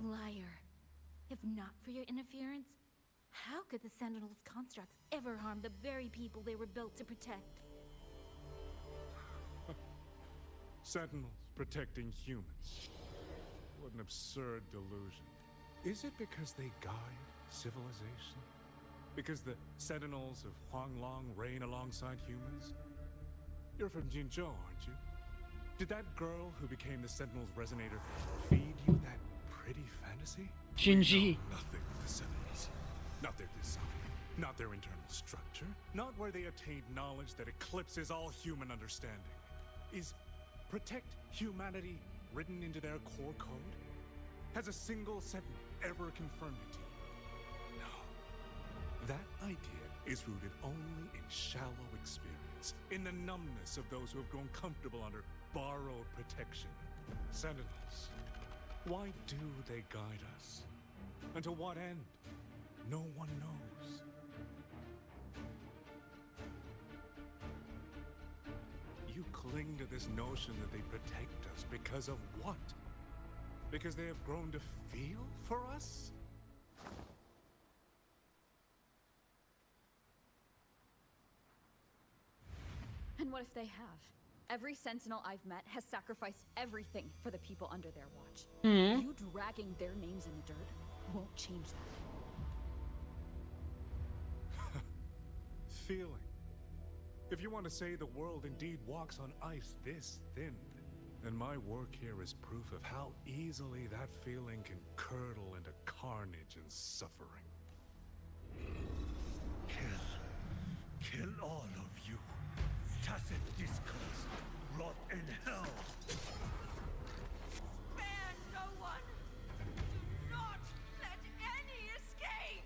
Liar. If not for your interference, how could the Sentinels' constructs ever harm the very people they were built to protect? Sentinels protecting humans. What an absurd delusion. Is it because they guide civilization? Because the Sentinels of Huanglong reign alongside humans? You're from Jinzhou, aren't you? Did that girl who became the Sentinel's resonator feed you that pretty fantasy? Jinji. Nothing of the Sentinels. Not their design. Not their internal structure. Not where they attained knowledge that eclipses all human understanding. Is protect humanity written into their core code? Has a single Sentinel ever confirmed it to you? No. That idea is rooted only in shallow experience, in the numbness of those who have grown comfortable under borrowed protection. Sentinels, why do they guide us? And to what end? No one knows. You cling to this notion that they protect us because of what? Because they have grown to feel for us? And what if they have? Every Sentinel I've met has sacrificed everything for the people under their watch. You dragging their names in the dirt won't change that. Feeling. If you want to say the world indeed walks on ice this thin, then my work here is proof of how easily that feeling can curdle into carnage and suffering. Kill all of you. Tacit discourse, rot in hell. Spare no one! Do not let any escape!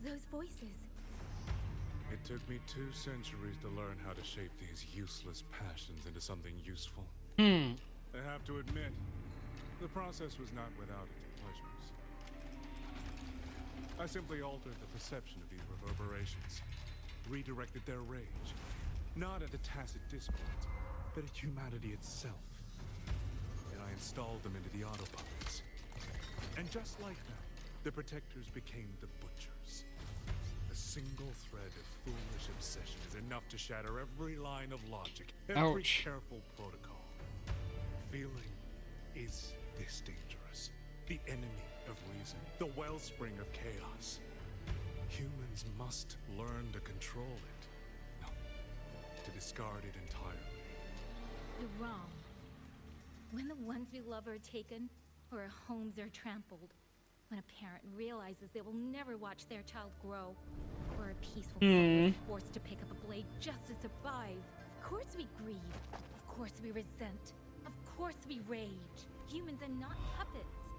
Those voices. It took me 2 centuries to learn how to shape these useless passions into something useful. I have to admit, the process was not without its pleasures. I simply altered the perception of these reverberations, redirected their rage, not at the tacit discord, but at humanity itself. And I installed them into the autopuppets. And just like them, the protectors became the butchers. A single thread of foolish obsession is enough to shatter every line of logic, every careful protocol. Feeling is this dangerous. The enemy of reason, the wellspring of chaos. Humans must learn to control it. No, to discard it entirely. You're wrong. When the ones we love are taken, or our homes are trampled, when a parent realizes they will never watch their child grow, or a peaceful soul is forced to pick up a blade just to survive, of course we grieve, of course we resent, of course we rage. Humans are not puppets.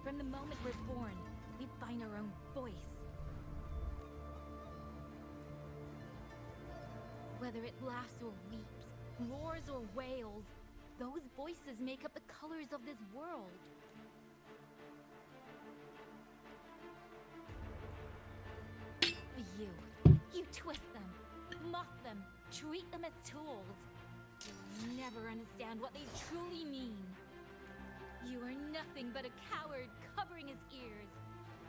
From the moment we're born, we find our own voice. Whether it laughs or weeps, roars or wails, those voices make up the colors of this world. You twist them, mock them, treat them as tools. You will never understand what they truly mean. You are nothing but a coward covering his ears,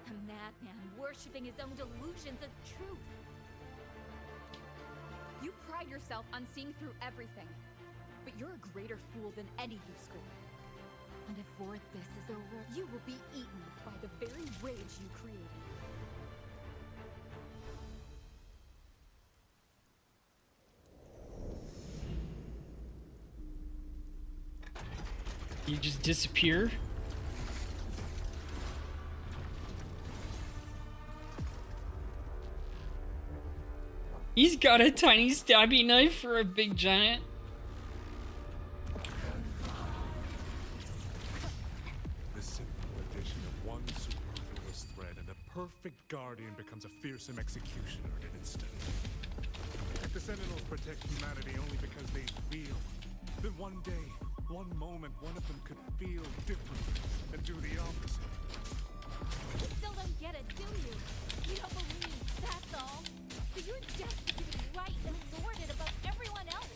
a madman worshipping his own delusions as truth. You pride yourself on seeing through everything, but you're a greater fool than any who school. And before this is over, You will be eaten by the very rage you created. You just disappear? He's got a tiny stabby knife for a big giant. The simple addition of one superfluous thread and the perfect guardian becomes a fearsome executioner in an instant. If the Sentinels protect humanity only because they feel, then one day, one moment, one of them could feel different and do the opposite. you still don't get it, do you? You don't believe, that's all. So you're desperate to be right and lord it above everyone else.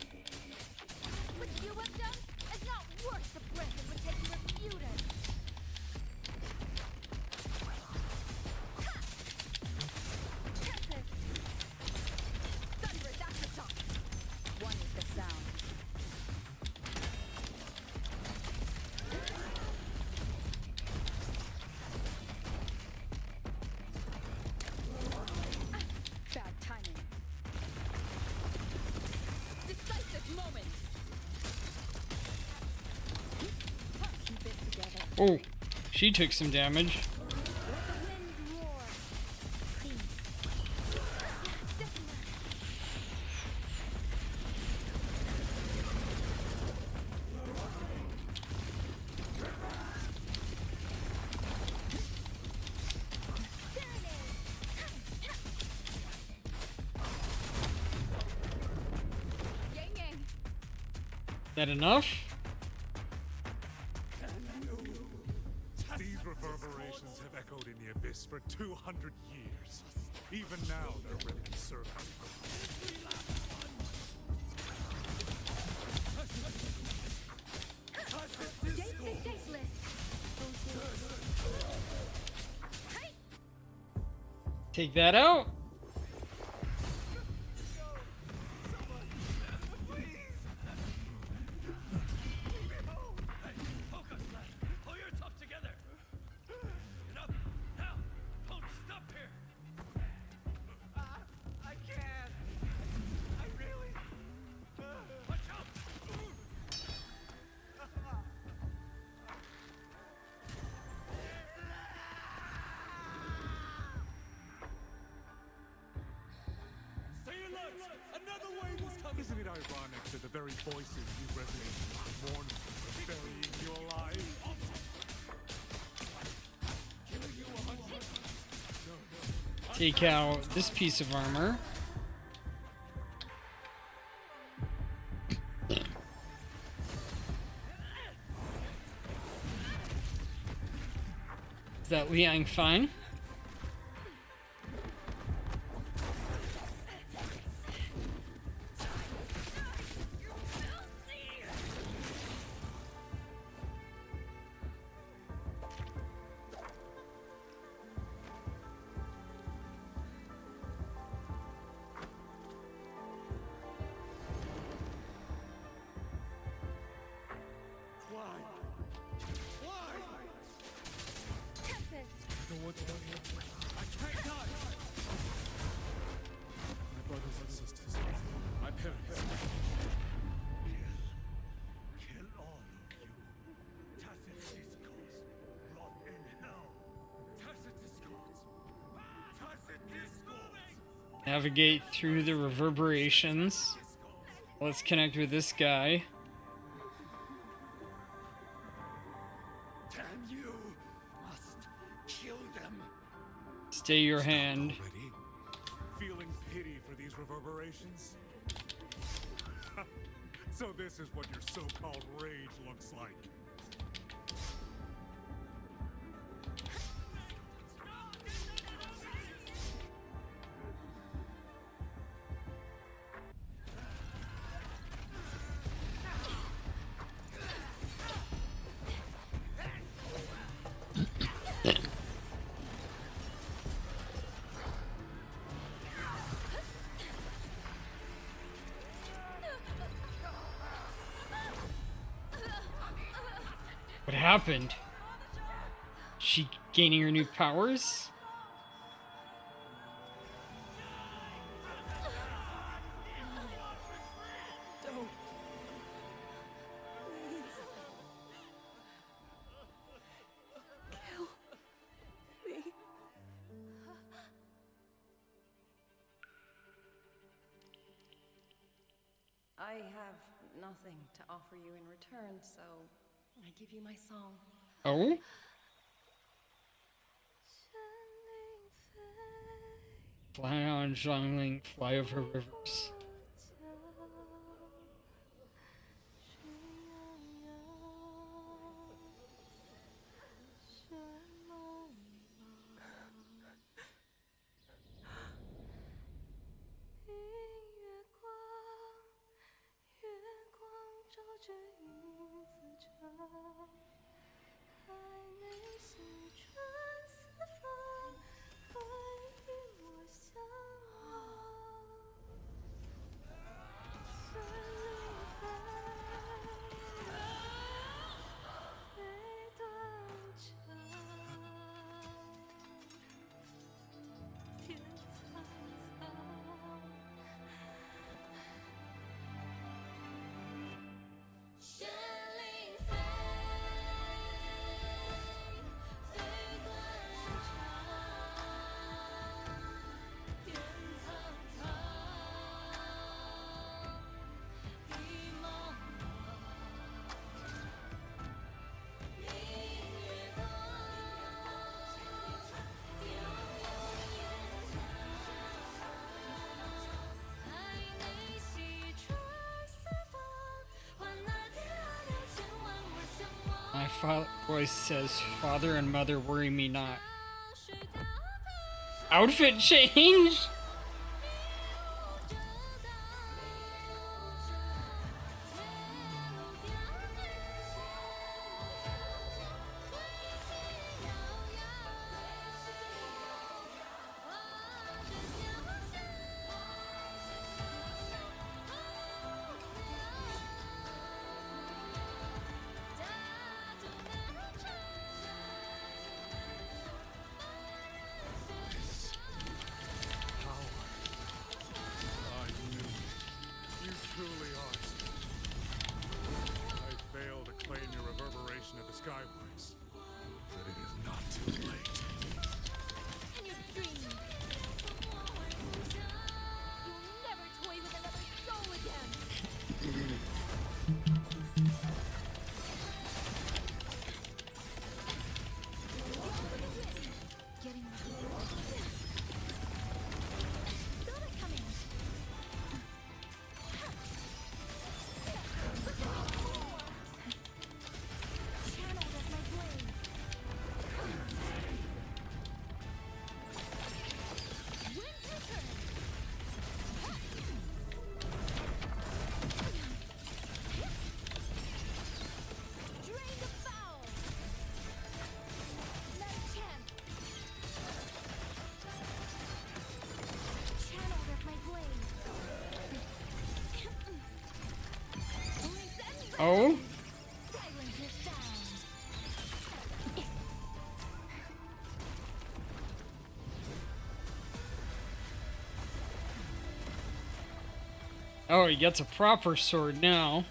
What you have done is not worth the breath and would take you refuted. Oh, she took some damage. That enough? These reverberations have echoed in the abyss for 200 years. Even now, their remnants serve as Take that out. Isn't it ironic that the very voices you resonate with mournful are burying you alive? Take out this piece of armor. Is that Liang fine? Navigate through the reverberations. Let's connect with this guy. Damn you! Must kill them. Stay your hand. Feeling pity for these reverberations? So this is what your so-called rage looks like. What happened? She gaining her new powers? I have nothing to offer you in return, so I give you my song. Oh? Fly on, Zhongling, fly over rivers. voice says, "Father and mother, worry me not." Outfit change? Truly are. I fail to claim your reverberation of the skyworks, but it is not too late. In your dreams, you'll never toy with another soul again. Getting soda coming. Oh? Oh, he gets a proper sword now.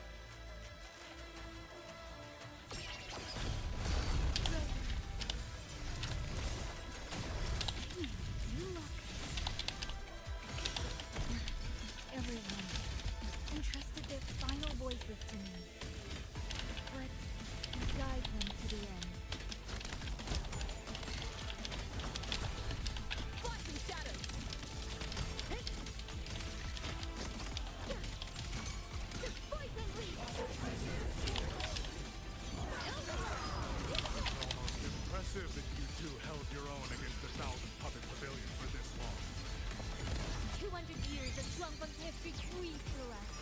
Everyone entrusted their final voices to me. Let's guide them to the end. Flashing shadows. Poison leaf. Almost impressive that you two held your own against the 1,000-puppet pavilion for this long. 200 years of Shuangfeng's history breathed through us.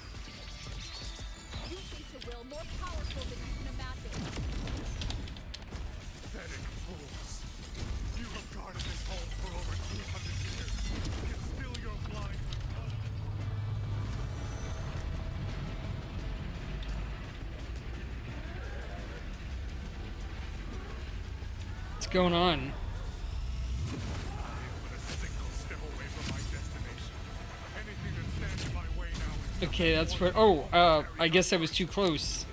You face a will more powerful than you can imagine. Pathetic fools. You have guarded this home for over 200 years, yet still you're blind. What's going on? Okay, that's what. Oh, I guess I was too close.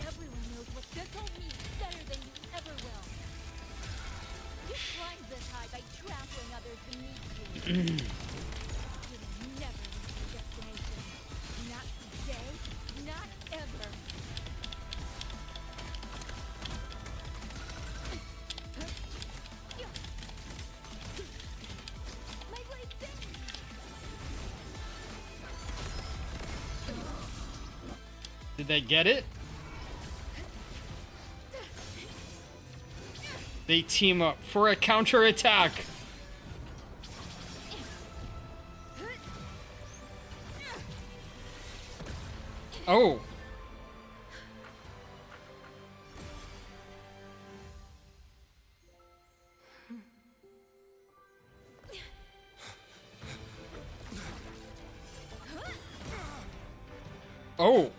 Everyone knows what this home means better than you ever will. You climbed this high by trampling others beneath you. You will never reach your destination. Not today, not ever. My blade sings! Did they get it? They team up for a counterattack. Oh. Oh.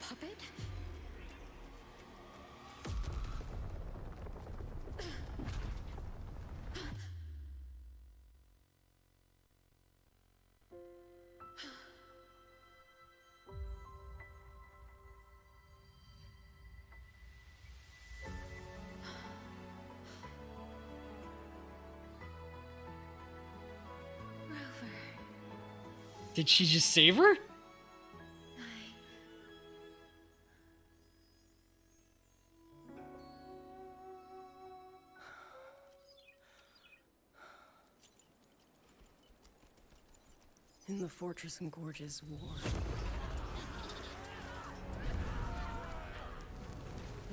Puppet? Did she just save her? In the Fortress and Gorges War,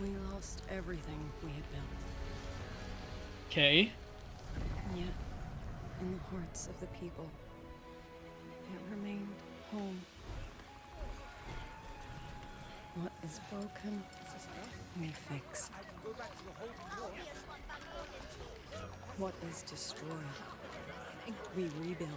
we lost everything we had built. Okay. And yet, in the hearts of the people, it remained home. What is broken, we fix. What is destroyed, we rebuild.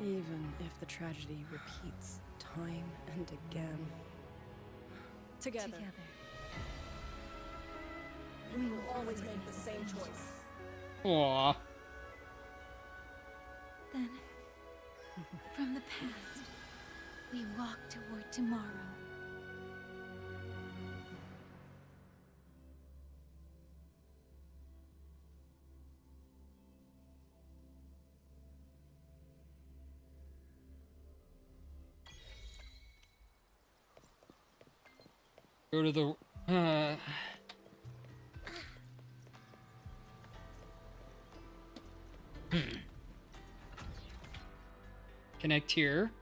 Even if the tragedy repeats time and again. Together. We will always make the same choice. Aww. Then, from the past, we walk toward tomorrow. Go to the connect here.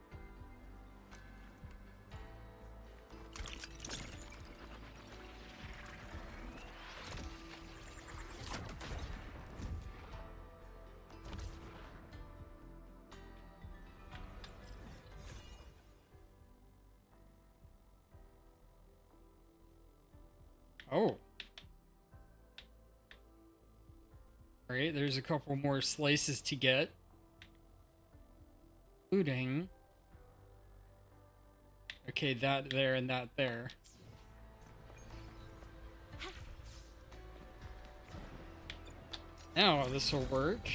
Oh. Alright, there's a couple more slices to get. Including... Okay, that there and that there. Now this will work.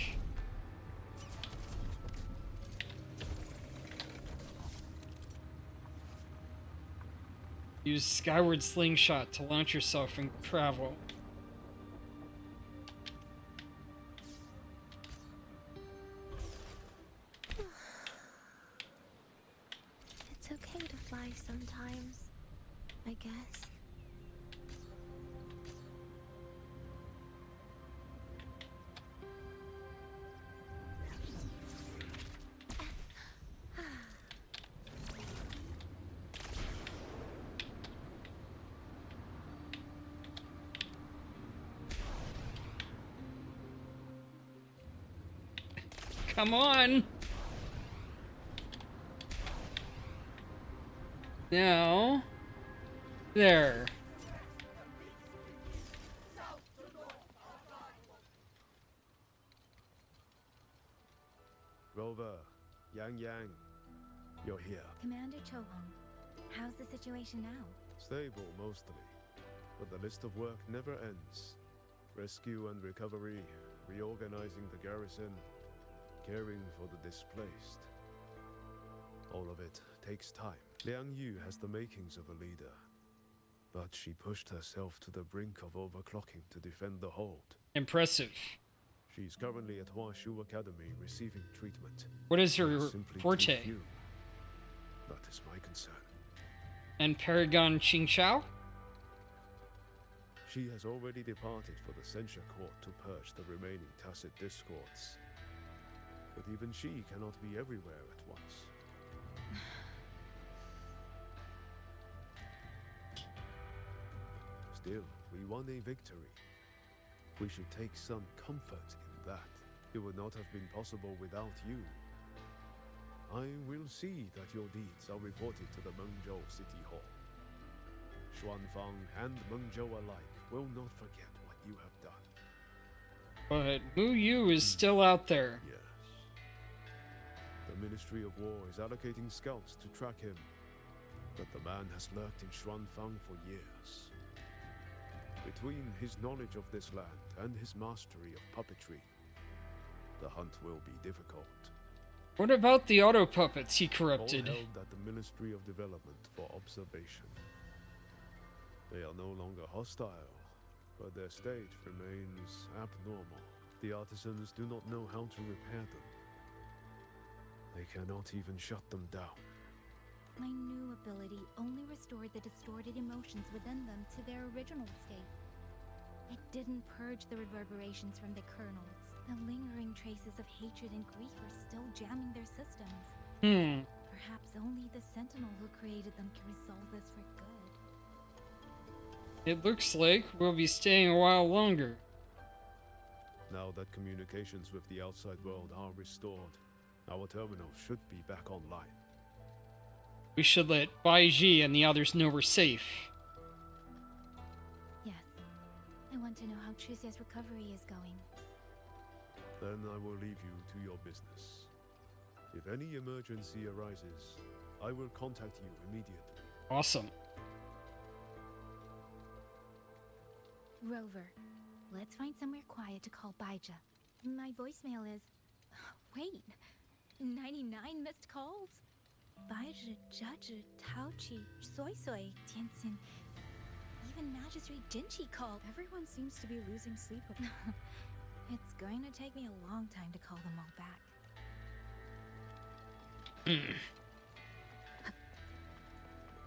Use Skyward Slingshot to launch yourself and travel. It's okay to fly sometimes, I guess. Come on! Now... There. Rover, Yang, you're here. Commander Chohong, how's the situation now? Stable, mostly. But the list of work never ends. Rescue and recovery, reorganizing the garrison, caring for the displaced. All of it takes time. Liang Yu has the makings of a leader, but she pushed herself to the brink of overclocking to defend the hold. Impressive. She's currently at Huashu Academy receiving treatment. What is her Simply forte? too few. That is my concern. And Paragon Qingshao? She has already departed for the censure court to purge the remaining tacit discords. But even she cannot be everywhere at once. Still, we won a victory. We should take some comfort in that. It would not have been possible without you. I will see that your deeds are reported to the Mengzhou City Hall. Xuanfang and Mengzhou alike will not forget what you have done. But Mu Yu is still out there. Yes. The Ministry of War is allocating scouts to track him. But the man has lurked in Xuanfang for years. Between his knowledge of this land and his mastery of puppetry, the hunt will be difficult. What about the auto puppets he corrupted? All held at the Ministry of Development for observation. They are no longer hostile, but their state remains abnormal. The artisans do not know how to repair them. They cannot even shut them down. My new ability only restored the distorted emotions within them to their original state. It didn't purge the reverberations from the kernels. The lingering traces of hatred and grief are still jamming their systems. Perhaps only the Sentinel who created them can resolve this for good. It looks like we'll be staying a while longer. Now that communications with the outside world are restored, our terminal should be back online. We should let Baiji and the others know we're safe. Yes. I want to know how Chuse's recovery is going. Then I will leave you to your business. If any emergency arises, I will contact you immediately. Awesome. Rover, let's find somewhere quiet to call Baija. My voicemail is... Wait, 99 missed calls? Baija, Judge, Taochi, Soy Soy, Tianxin, even Magistrate Jinchi called. Everyone seems to be losing sleep over it. It's going to take me a long time to call them all back.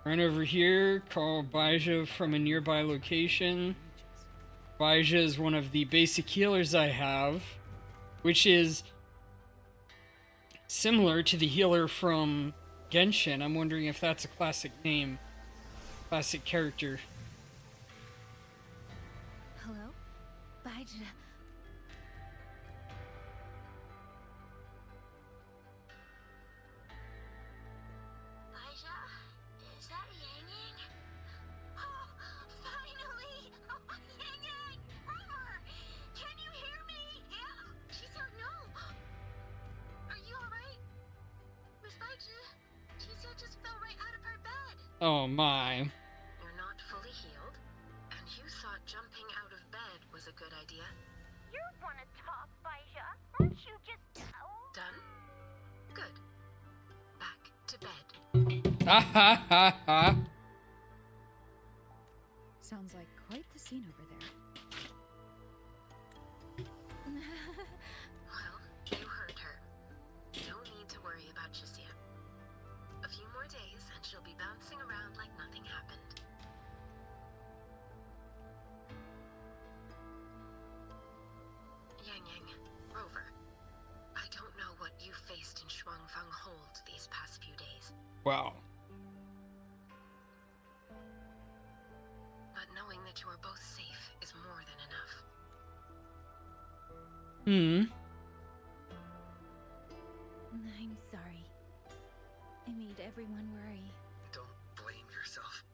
Run over here, call Baija from a nearby location. Baija is one of the basic healers I have, which is similar to the healer from Genshin. I'm wondering if that's a classic name, classic character. Hello? Baija. Baija? Is that Yang Yang? Oh, finally! Oh, Yang Yang! Rover! Can you hear me? Yeah? She said no! Are you alright? Miss Baija? She said just fell right out of her bed. Oh my. You're not fully healed, and you thought jumping out of bed was a good idea. You wanna talk, Baija? Aren't you just... Done? Good. Back to bed. Ha ha ha ha. Sounds like quite the scene over there. Well, you heard her. No need to worry about Chisia. A few more days and she'll be bouncing around like nothing happened. Yang Yang, Rover, I don't know what you faced in Shuangfang Hold these past few days, Wow. but knowing that you are both safe is more than enough. I'm sorry. I made everyone worry. Don't blame yourself.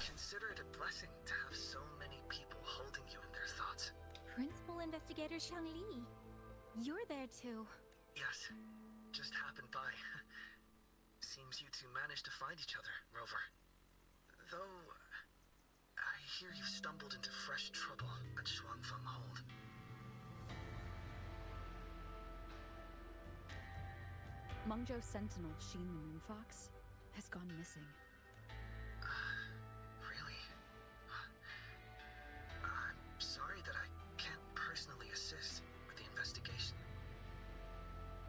Consider it a blessing to have so many people holding you in their thoughts. Principal Investigator Shangli. You're there too. Yes, just happened by. Seems you two managed to find each other, Rover. Though, I hear you've stumbled into fresh trouble at Shuangfang Hold. Mengzhou Sentinel Sheen the Moonfox has gone missing. Really? I'm sorry that I can't personally assist with the investigation.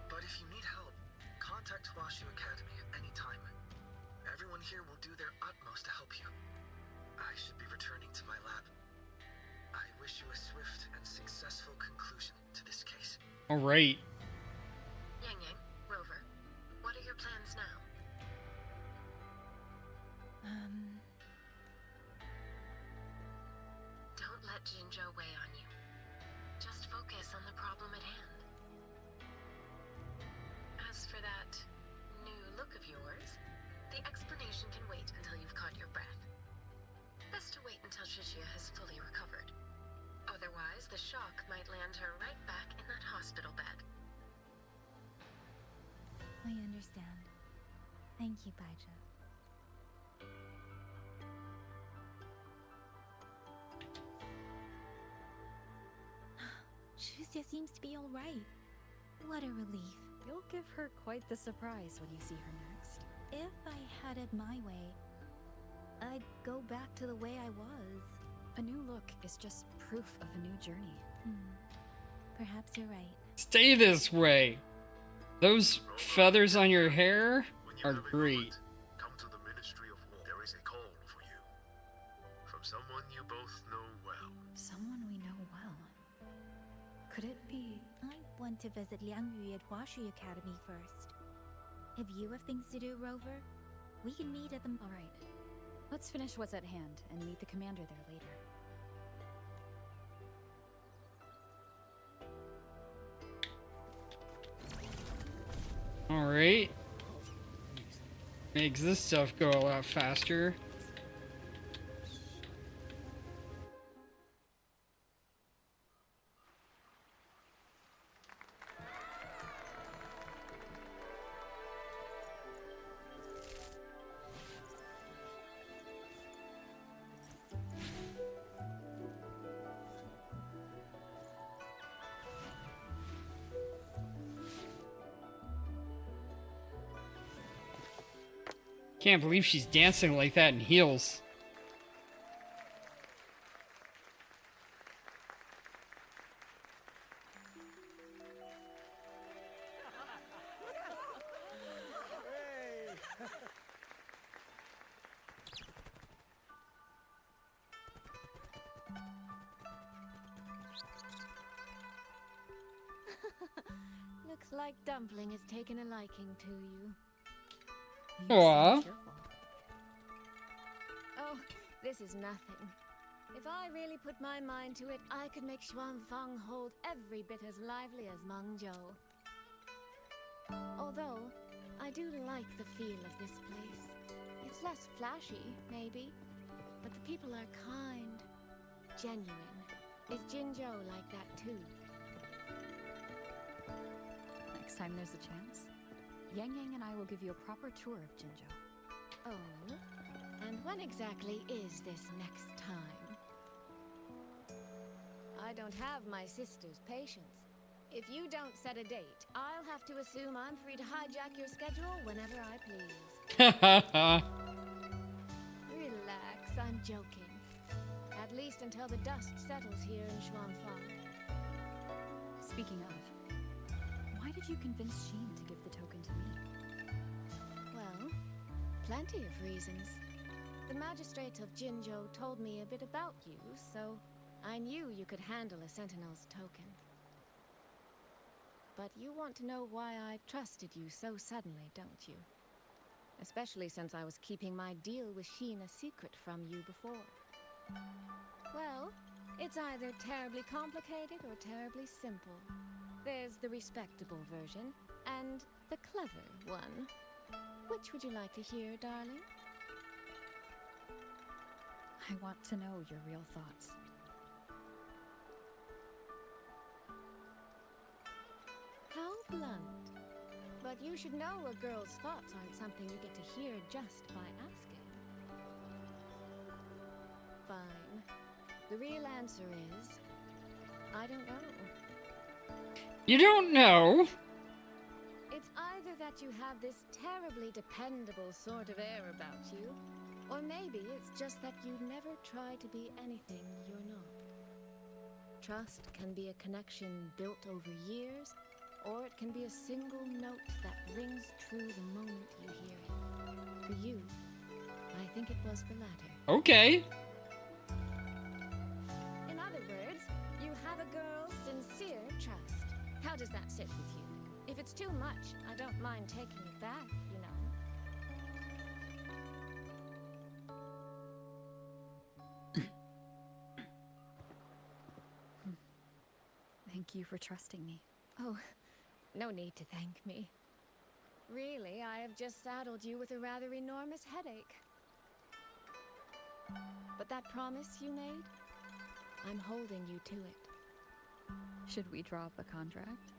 But if you need help, contact Huashu Academy at any time. Everyone here will do their utmost to help you. I should be returning to my lab. I wish you a swift and successful conclusion to this case. All right. Yang Yang, Rover, what are your plans now? Don't let Jinzhou weigh on you. Just focus on the problem at hand. As for that new look of yours, the explanation can wait until you've caught your breath. Best to wait until Shishia has fully recovered. Otherwise, the shock might land her right back in that hospital bed. I understand. Thank you, Baija. Chusia seems to be all right. What a relief. You'll give her quite the surprise when you see her next. If I had it my way, I'd go back to the way I was. A new look is just proof of a new journey. Perhaps you're right. Stay this way. Those feathers on your hair are great. Don't Could it be? I want to visit Liangyu at Huashi Academy first. If you have things to do, Rover, we can meet at the... All right. Let's finish what's at hand and meet the commander there later. Alright. Makes this stuff go a lot faster. Can't believe she's dancing like that in heels. Looks like Dumpling has taken a liking to you. Aww. Oh, this is nothing. If I really put my mind to it, I could make Xuanfang hold every bit as lively as Mengzhou. Although, I do like the feel of this place. It's less flashy, maybe, but the people are kind, genuine. Is Jinzhou like that too? Next time there's a chance, Yang Yang and I will give you a proper tour of Jinzhou. Oh? And when exactly is this next time? I don't have my sister's patience. If you don't set a date, I'll have to assume I'm free to hijack your schedule whenever I please. Relax, I'm joking. At least until the dust settles here in Xuanfang. Speaking of, why did you convince Sheen to give the token to me? Well, plenty of reasons. The magistrate of Jinzhou told me a bit about you, so I knew you could handle a Sentinel's token. But you want to know why I trusted you so suddenly, don't you? Especially since I was keeping my deal with Sheen a secret from you before. Well, it's either terribly complicated or terribly simple. There's the respectable version, and the clever one. Which would you like to hear, darling? I want to know your real thoughts. How blunt. But you should know a girl's thoughts aren't something you get to hear just by asking. Fine. The real answer is... I don't know. You don't know? It's either that you have this terribly dependable sort of air about you, or maybe it's just that you never try to be anything you're not. Trust can be a connection built over years, or it can be a single note that rings true the moment you hear it. For you, I think it was the latter. Okay. In other words, you have a girl's sincere trust. How does that sit with you? If it's too much, I don't mind taking it back, you know. Thank you for trusting me. Oh, no need to thank me. Really, I have just saddled you with a rather enormous headache. But that promise you made, I'm holding you to it. Should we draw up a contract?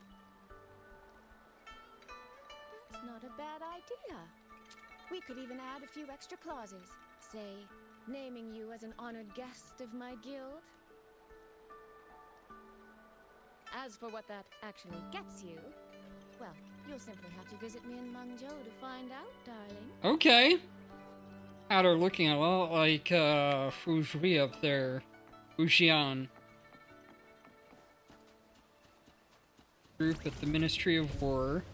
That's not a bad idea. We could even add a few extra clauses. Say, naming you as an honored guest of my guild. As for what that actually gets you, well, you'll simply have to visit me in Mengzhou to find out, darling. Okay. Had her looking a lot like Fuzhui up there. Fujian. Group at the Ministry of War.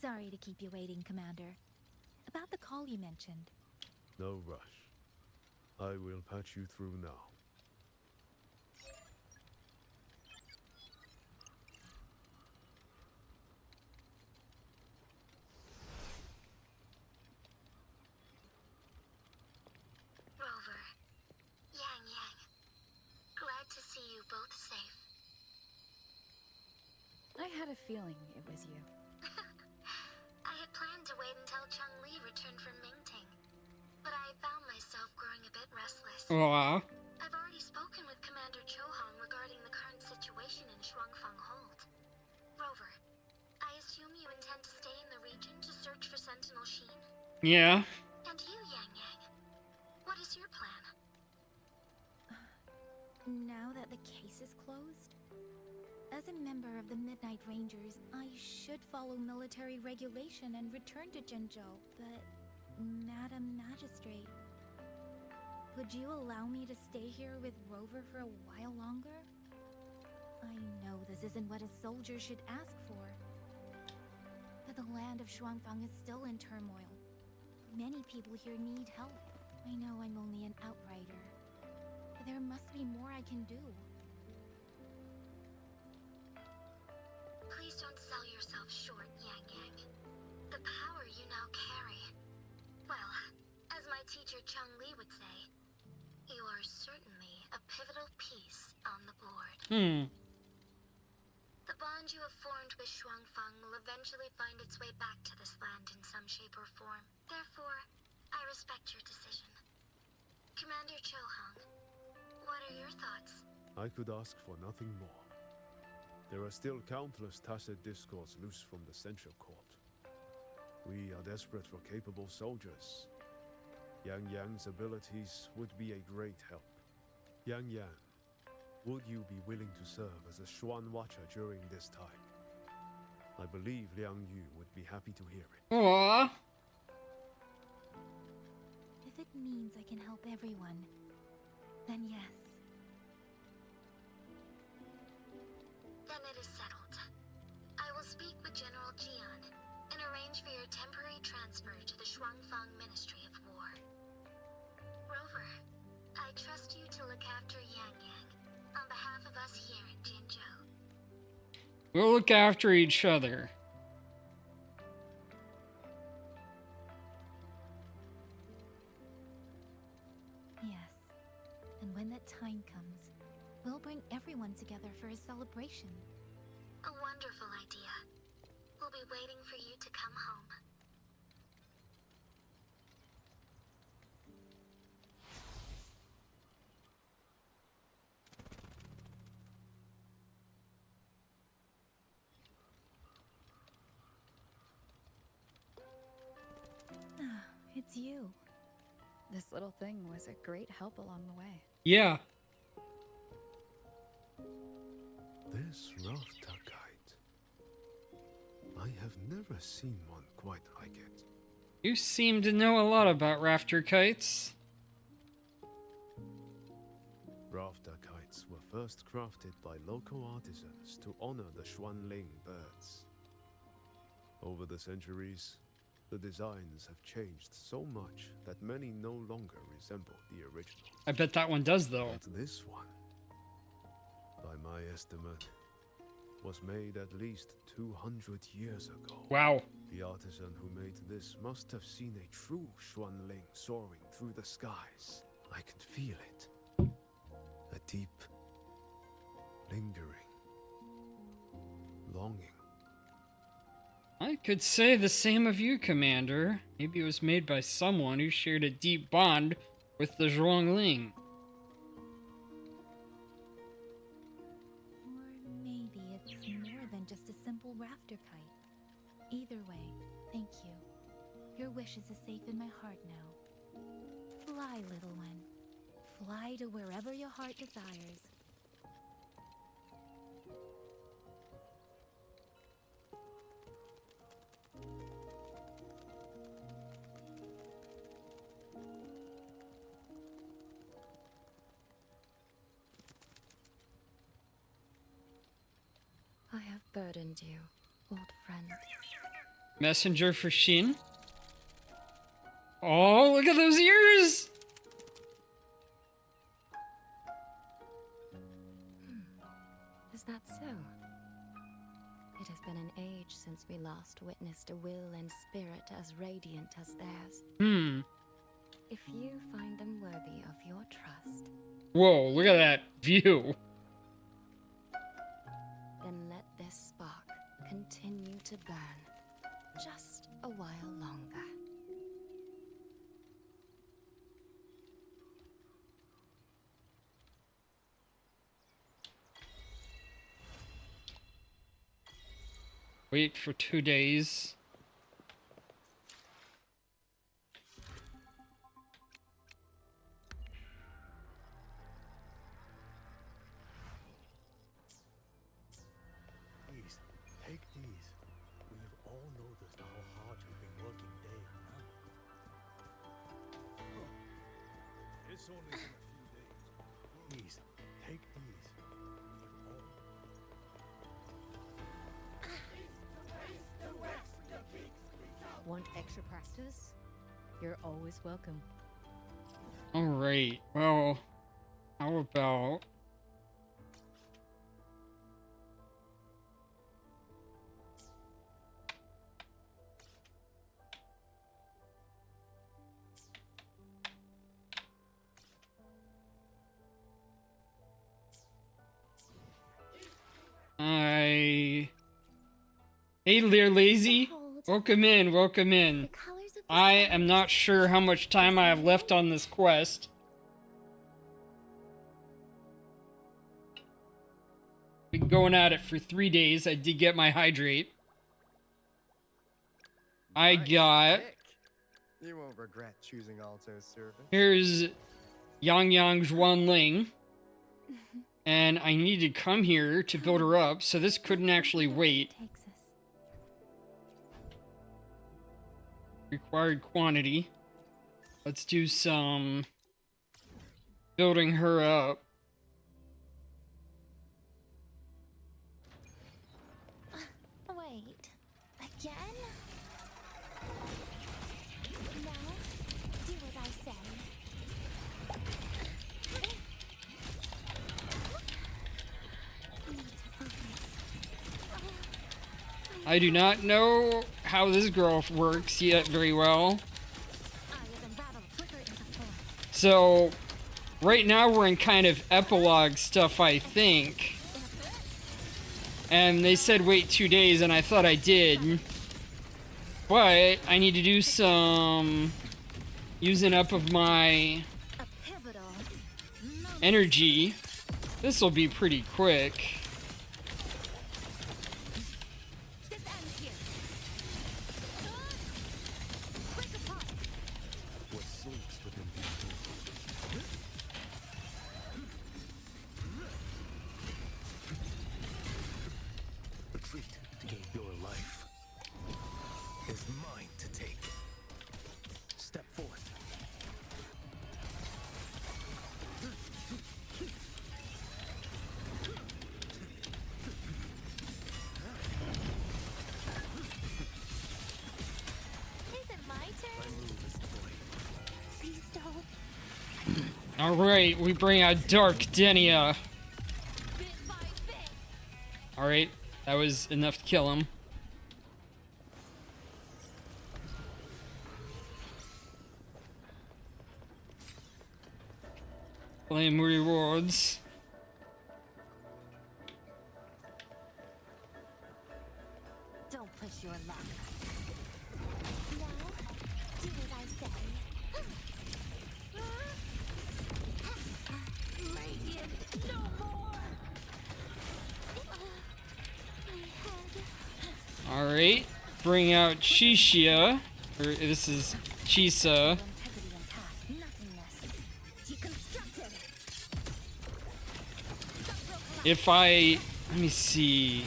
Sorry to keep you waiting, Commander. About the call you mentioned. No rush. I will patch you through now. Rover, Yang Yang, glad to see you both safe. I had a feeling it was you. I had planned to wait until Chang-Li returned from Mingting, but I found myself growing a bit restless. Aw. I've already spoken with Commander Chohong regarding the current situation in Shuangfang Hold. Rover, I assume you intend to stay in the region to search for Sentinel Sheen? Yeah. And you, Yang Yang, what is your plan? Now that the case is closed, as a member of the Midnight Rangers, I should follow military regulation and return to Zhenzhou. But, Madam Magistrate, would you allow me to stay here with Rover for a while longer? I know this isn't what a soldier should ask for, but the land of Shuangfang is still in turmoil. Many people here need help. I know I'm only an outrider, but there must be more I can do. Please don't sell yourself short, Yang Yang. The power you now carry. Well, as my teacher Chang-Li would say, you are certainly a pivotal piece on the board. The bond you have formed with Shuangfang will eventually find its way back to this land in some shape or form. Therefore, I respect your decision. Commander Chohong, what are your thoughts? I could ask for nothing more. There are still countless tacit discords loose from the Central Court. We are desperate for capable soldiers. Yang Yang's abilities would be a great help. Yang Yang, would you be willing to serve as a Xuan Watcher during this time? I believe Liang Yu would be happy to hear it. Aww. If it means I can help everyone, then yes. Then it is settled. I will speak with General Jian and arrange for your temporary transfer to the Shuangfang Ministry of War. Rover, I trust you to look after Yang Yang on behalf of us here in Jinzhou. We'll look after each other. Yes. And when that time comes, we'll bring everyone together for a celebration. A wonderful idea. We'll be waiting for you to come home. It's you. This little thing was a great help along the way. Yeah. This rafter kite. I have never seen one quite like it. You seem to know a lot about rafter kites. Rafter kites were first crafted by local artisans to honor the Xuanling birds. Over the centuries, the designs have changed so much that many no longer resemble the original. I bet that one does, though. But this one, by my estimate, was made at least 200 years ago. Wow. The artisan who made this must have seen a true Xuanling soaring through the skies. I can feel it. A deep, lingering longing. I could say the same of you, Commander. Maybe it was made by someone who shared a deep bond with the Zhuangling. Or maybe it's more than just a simple rafter kite. Either way, thank you. Your wishes is safe in my heart now. Fly, little one. Fly to wherever your heart desires. I have burdened you, old friend. Messenger for Shin. Oh, look at those ears! Is that so? It has been an age since we last witnessed a will and spirit as radiant as theirs. If you find them worthy of your trust, Whoa, look at that view. then let this spark continue to burn just a while longer. Wait for 2 days. Please, take these. We've all noticed how hard you've been working day and night. It's only been a few days. Please, take these. We've all... Want extra practice? You're always welcome. Alright, well, how about... Hey, Lear Lazy. Welcome in, welcome in. I am not sure how much time I have left on this quest. Been going at it for 3 days. I did get my hydrate. I got... You won't regret choosing Alto's service. Here's Yang Yang Zhuan Ling. And I need to come here to build her up, so this couldn't actually wait. Required quantity. Let's do some building her up. Wait, again? Now, do as I say. I do not know how this girl works yet very well. So, right now we're in kind of epilogue stuff, I think. And they said wait 2 days, and I thought I did. But I need to do some using up of my energy. This will be pretty quick. Alright, we bring out Dark Denia. Alright, that was enough to kill him. Claim rewards. Don't push your luck. Now, do as I say. Radiance, no more! My head. Alright, bring out Chishia. Or this is Chisa. If I... let me see.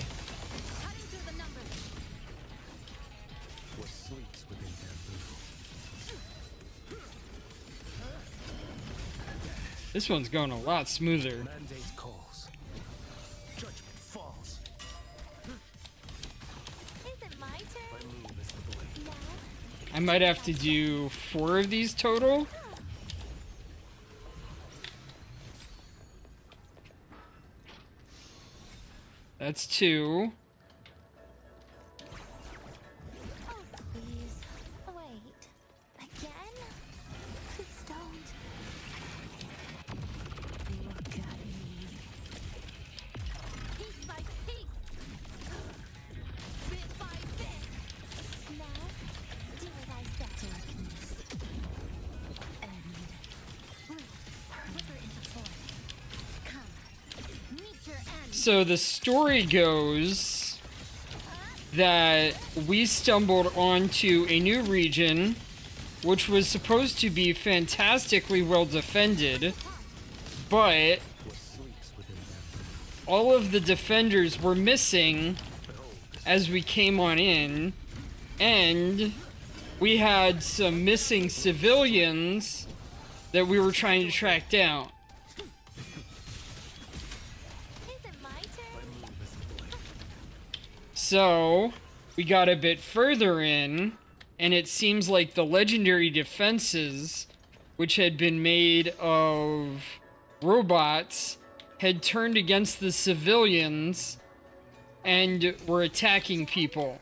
This one's going a lot smoother. Mandate calls. Judgment falls. Is it my turn? My move is the I might have to do 4 of these total. That's 2. Oh, please. Wait. Again? Please don't. Look at me. Piece by piece. Bit by bit. Now, do as I said. Darkness. End. River into form. Come. Meet your end. So the story goes that we stumbled onto a new region which was supposed to be fantastically well defended, but all of the defenders were missing as we came on in, and we had some missing civilians that we were trying to track down. So, we got a bit further in, and it seems like the legendary defenses, which had been made of robots, had turned against the civilians and were attacking people.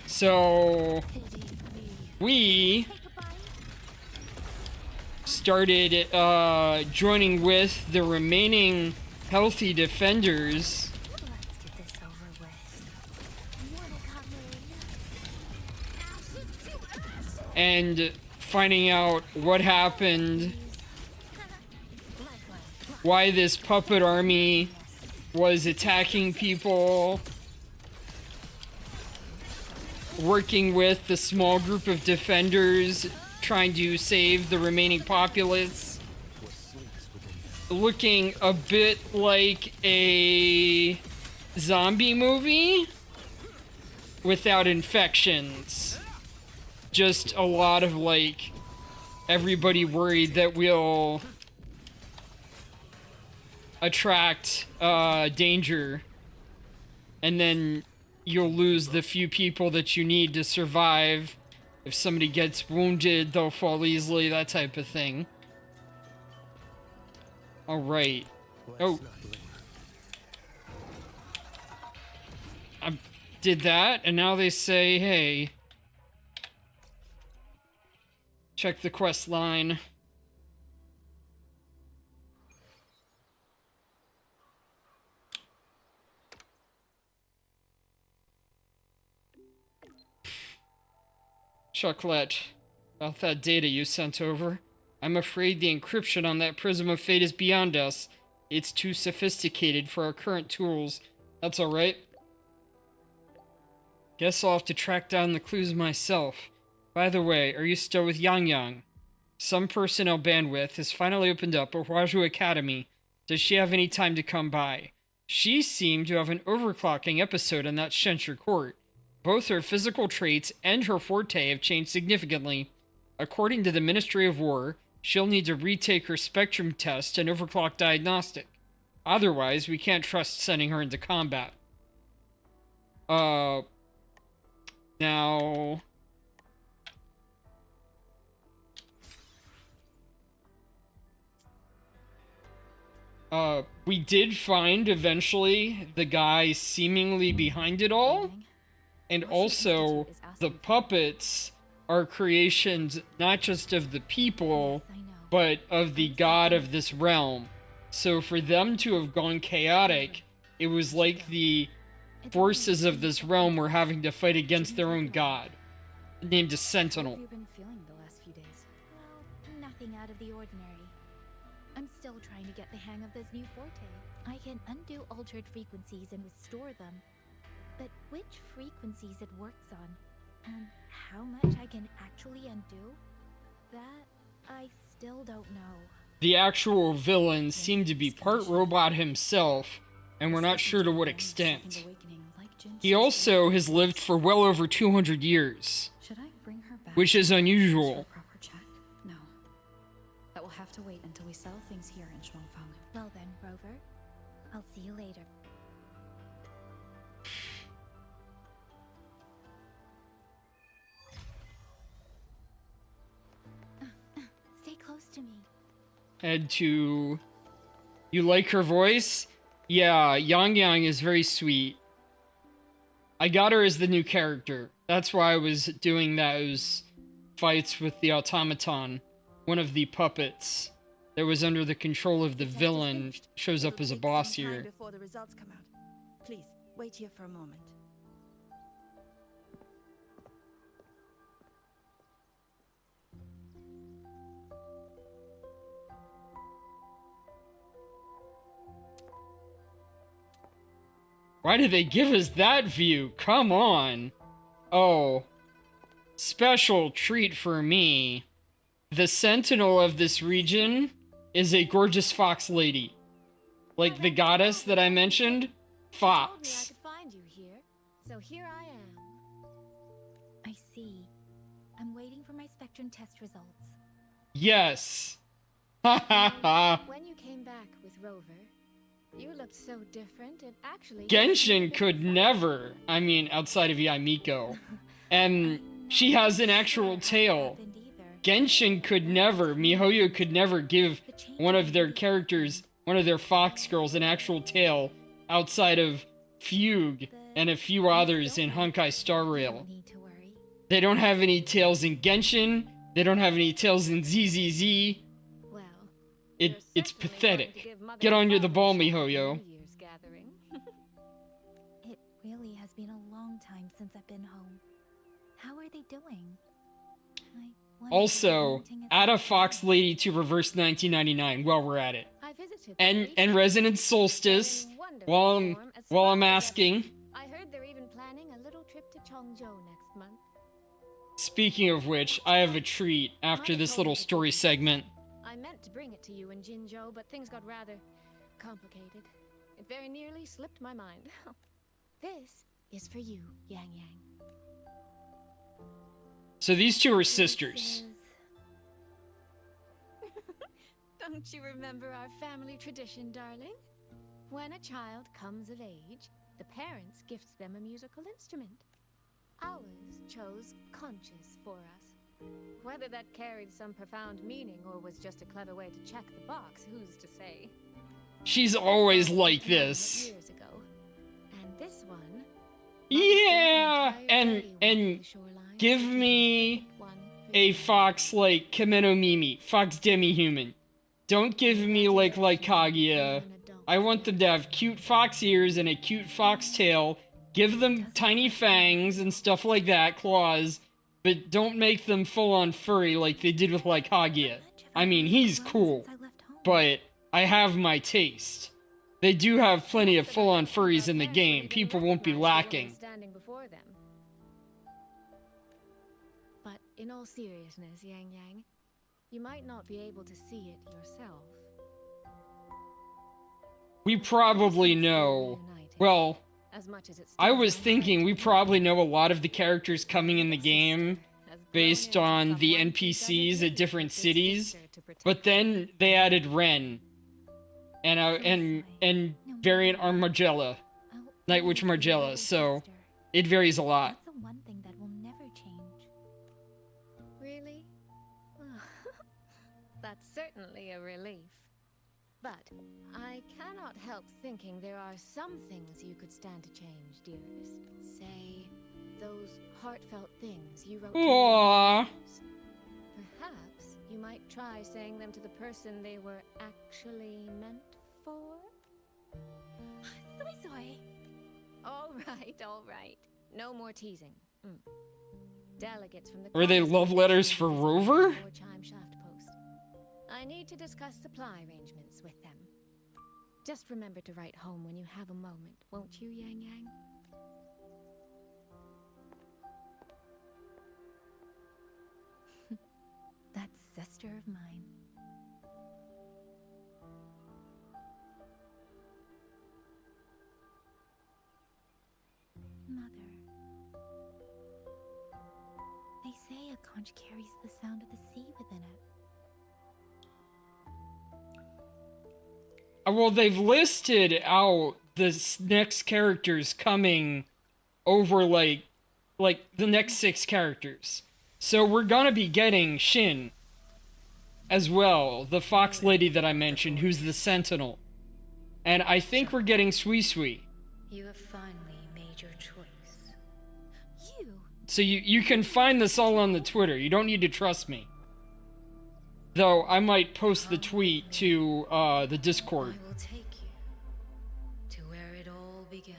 So, we started joining with the remaining healthy defenders and finding out what happened, why this puppet army was attacking people, working with the small group of defenders trying to save the remaining populace, looking a bit like a zombie movie without infections. Just a lot of, like, everybody worried that we'll attract danger, and then you'll lose the few people that you need to survive. If somebody gets wounded, they'll fall easily, that type of thing. Alright. Oh. I did that, and now they say, hey, check the quest line. Chocolate, about that data you sent over. I'm afraid the encryption on that Prism of Fate is beyond us. It's too sophisticated for our current tools. That's alright. Guess I'll have to track down the clues myself. By the way, are you still with Yang Yang? Some personnel bandwidth has finally opened up at Huazhu Academy. Does she have any time to come by? She seemed to have an overclocking episode in that Shensher court. Both her physical traits and her forte have changed significantly. According to the Ministry of War, she'll need to retake her spectrum test and overclock diagnostic. Otherwise, we can't trust sending her into combat. Now... we did find, eventually, the guy seemingly behind it all. And also, the puppets are creations not just of the people, but of the god of this realm. So for them to have gone chaotic, it was like the forces of this realm were having to fight against their own god, named a Sentinel. How have you been feeling the last few days? Well, nothing out of the ordinary. I'm still trying to get the hang of this new forte. I can undo altered frequencies and restore them. But which frequencies it works on, and how much I can actually undo, that I still don't know. The actual villain seemed to be part robot himself, and we're not sure to what extent. He also has lived for well over 200 years, which is unusual. No. That will have to wait until we settle things here in Shuangfang. Well then, Rover, I'll see you later. Head to... You like her voice? Yeah, Yang Yang is very sweet. I got her as the new character. That's why I was doing those fights with the automaton. One of the puppets that was under the control of the villain shows up as a boss here. Before the results come out. Please, wait here for a moment. Why did they give us that view? Come on. Oh. Special treat for me. The sentinel of this region is a gorgeous fox lady. Like the goddess that I mentioned. Fox. I could find you here, so here I am. I see. I'm waiting for my spectrum test results. Yes. Ha ha ha. When you came back with Rover, you looked so different, it actually... Genshin could never. I mean, outside of Yamiko. And she has an actual tail. Genshin could never, MiHoYo could never give one of their characters, one of their fox girls, an actual tail outside of Fugue and a few others in Honkai Star Rail. They don't have any tails in Genshin. They don't have any tails in ZZZ. It's pathetic. Get on the ball, MiHoYo. It really has been a long time since I've been home. How are they doing? Also, add a Fox Lady to Reverse 1999 while we're at it. And Resonant Solstice while I'm asking. I heard they're even planning a little trip to Chongzhou next month. Speaking of which, I have a treat after this little story segment. I meant to bring it to you in Jinzhou, but things got rather complicated. It very nearly slipped my mind. This is for you, Yang Yang. So these two are sisters. Don't you remember our family tradition, darling? When a child comes of age, the parents gift them a musical instrument. Ours chose conches for us. Whether that carried some profound meaning or was just a clever way to check the box, who's to say? She's always like this. Years ago. And this one... Yeah! And give me a fox like Kameno Mimi. Fox demi-human. Don't give me like Kaguya. I want them to have cute fox ears and a cute fox tail. Give them tiny fangs and stuff like that, claws. But don't make them full-on furry like they did with Kaguya. I mean, he's cool. But I have my taste. They do have plenty of full-on furries in the game. People won't be lacking. Standing before them. But in all seriousness, Yang Yang, you might not be able to see it yourself. We probably know. Well, I was thinking we probably know a lot of the characters coming in the game based on the NPCs at different cities, but then they added Ren and variant Margella, Night Witch Margella, so it varies a lot. That's the one thing that will never change. Really? That's certainly a relief. But I cannot help thinking there are some things you could stand to change, dearest. Say, those heartfelt things you wrote to your friends. Perhaps you might try saying them to the person they were actually meant for? Soy soy. All right. No more teasing. Delegates from the... Were they love letters for Rover? I need to discuss supply arrangements with them. Just remember to write home when you have a moment, won't you, Yang Yang? That sister of mine. Mother. They say a conch carries the sound of the sea within it. Well, they've listed out the next characters coming over, like the next 6 characters. So we're gonna be getting Shin. as well, the fox lady that I mentioned, who's the sentinel. And I think we're getting Sui. You have finally made your choice. You. So you can find this all on the Twitter. You don't need to trust me. Though I might post the tweet to the Discord. I will take you to where it all began.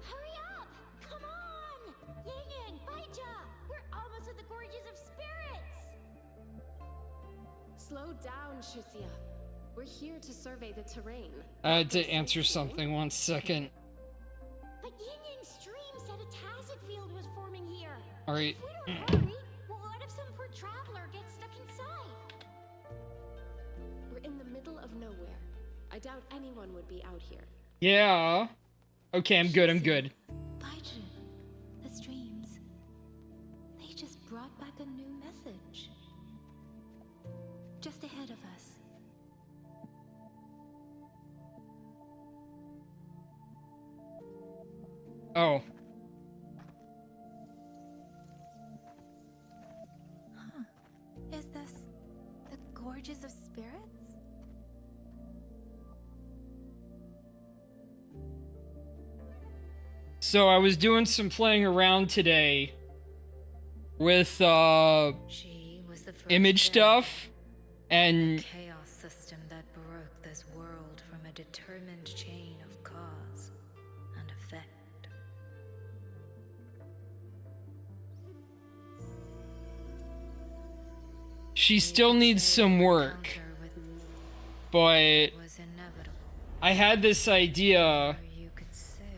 Hurry up! Come on! Yin Baija! We're almost at the Gorges of Spirits! Slow down, Shisia. We're here to survey the terrain. I had to answer something 1 second. But Yin Stream said a Tacet field was forming here. Alright. If we don't hurry, what if some poor traveler gets stuck inside? We're in the middle of nowhere. I doubt anyone would be out here. Yeah. Okay, I'm good. Baiju, the streams. They just brought back a new message. Just ahead of us. Oh. Huh. Is this the Gorges of Spirits? So I was doing some playing around today with She was the first image stuff, and chaos system that broke this world from a determined chain of cause and effect. she still needs some work. But I had this idea.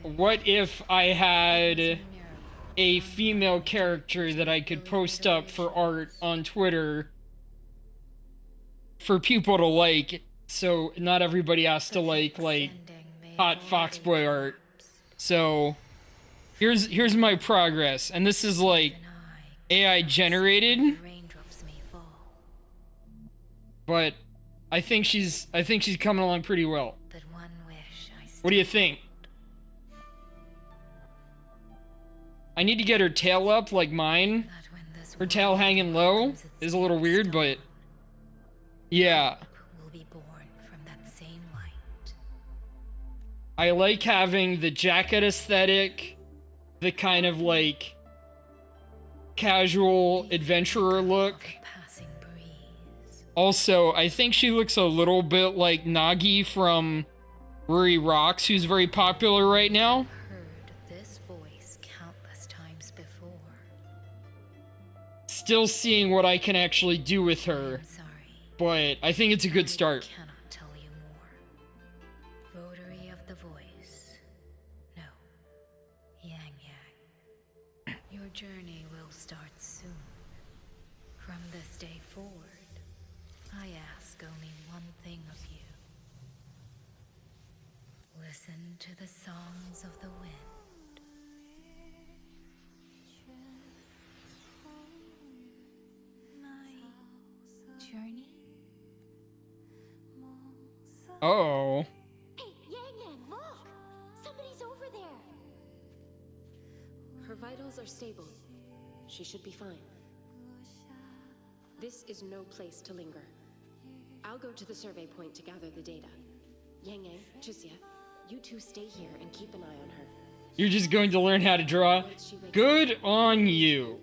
What if I had a female character that I could post up for art on Twitter for people to like, so not everybody has to like hot foxboy art. So here's my progress, and this is like AI generated, but I think she's coming along pretty well. What do you think? I need to get her tail up like mine. Her tail hanging low is a little weird, but yeah. Will be born from that same light. I like having the jacket aesthetic, the kind of like casual adventurer look. Also, I think she looks a little bit like Nagi from Ruri Rocks, who's very popular right now. This voice countless times before. Still seeing what I can actually do with her, but I think it's a good start. Cannot tell you more. Votary of the voice. No. Yang Yang. Your journey will start soon. From this day forward, I ask only one thing of you. Listen to the songs of the wind. My journey? Oh. Hey, Yang Yang, look! Somebody's over there! Her vitals are stable. She should be fine. This is no place to linger. I'll go to the survey point to gather the data. Yang Yang, Chisia, you two stay here and keep an eye on her. You're just going to learn how to draw? Good on you.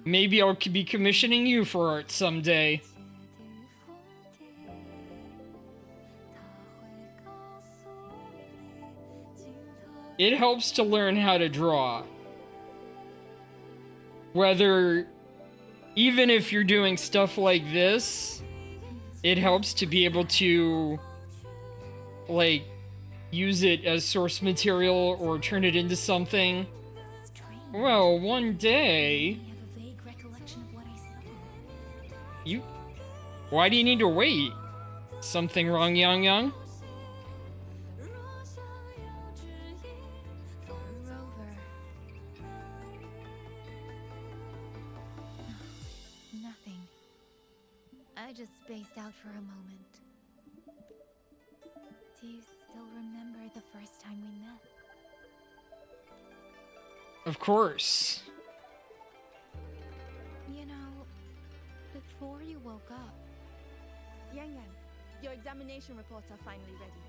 Maybe I'll be commissioning you for art someday. It helps to learn how to draw. Whether, even if you're doing stuff like this, it helps to be able to, like, use it as source material or turn it into something. Well, one day... You... Why do you need to wait? Something wrong, Yang Yang? Rover. Nothing. I just spaced out for a moment. Do you still remember the first time we met? Of course. You know, before you woke up. Yang Yang, your examination reports are finally ready.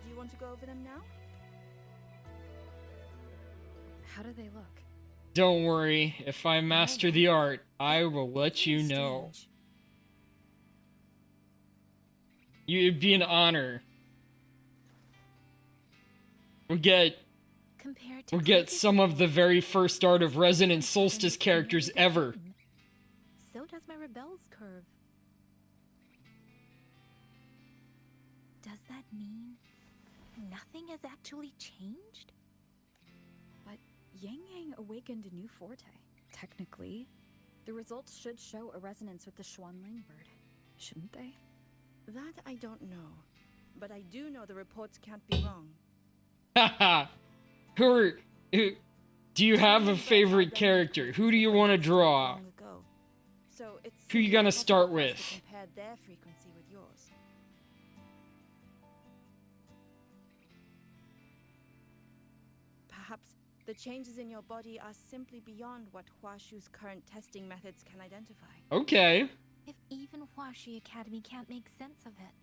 Do you want to go over them now? How do they look? Don't worry, if I master the art, I will let you know. It'd be an honor. We'll get some of the very first art of Resonant Solstice characters ever. So does my Rebel's curve. Does that mean nothing has actually changed? But Yang Yang awakened a new forte. Technically, the results should show a resonance with the Xuanling bird, shouldn't they? That I don't know. But I do know the reports can't be wrong. Haha. Who do you have a favorite character? Who do you want to draw? So it's Who you gonna start with? compare their frequency with yours. Perhaps the changes in your body are simply beyond what Huashu's current testing methods can identify. Okay. If even Huashi Academy can't make sense of it.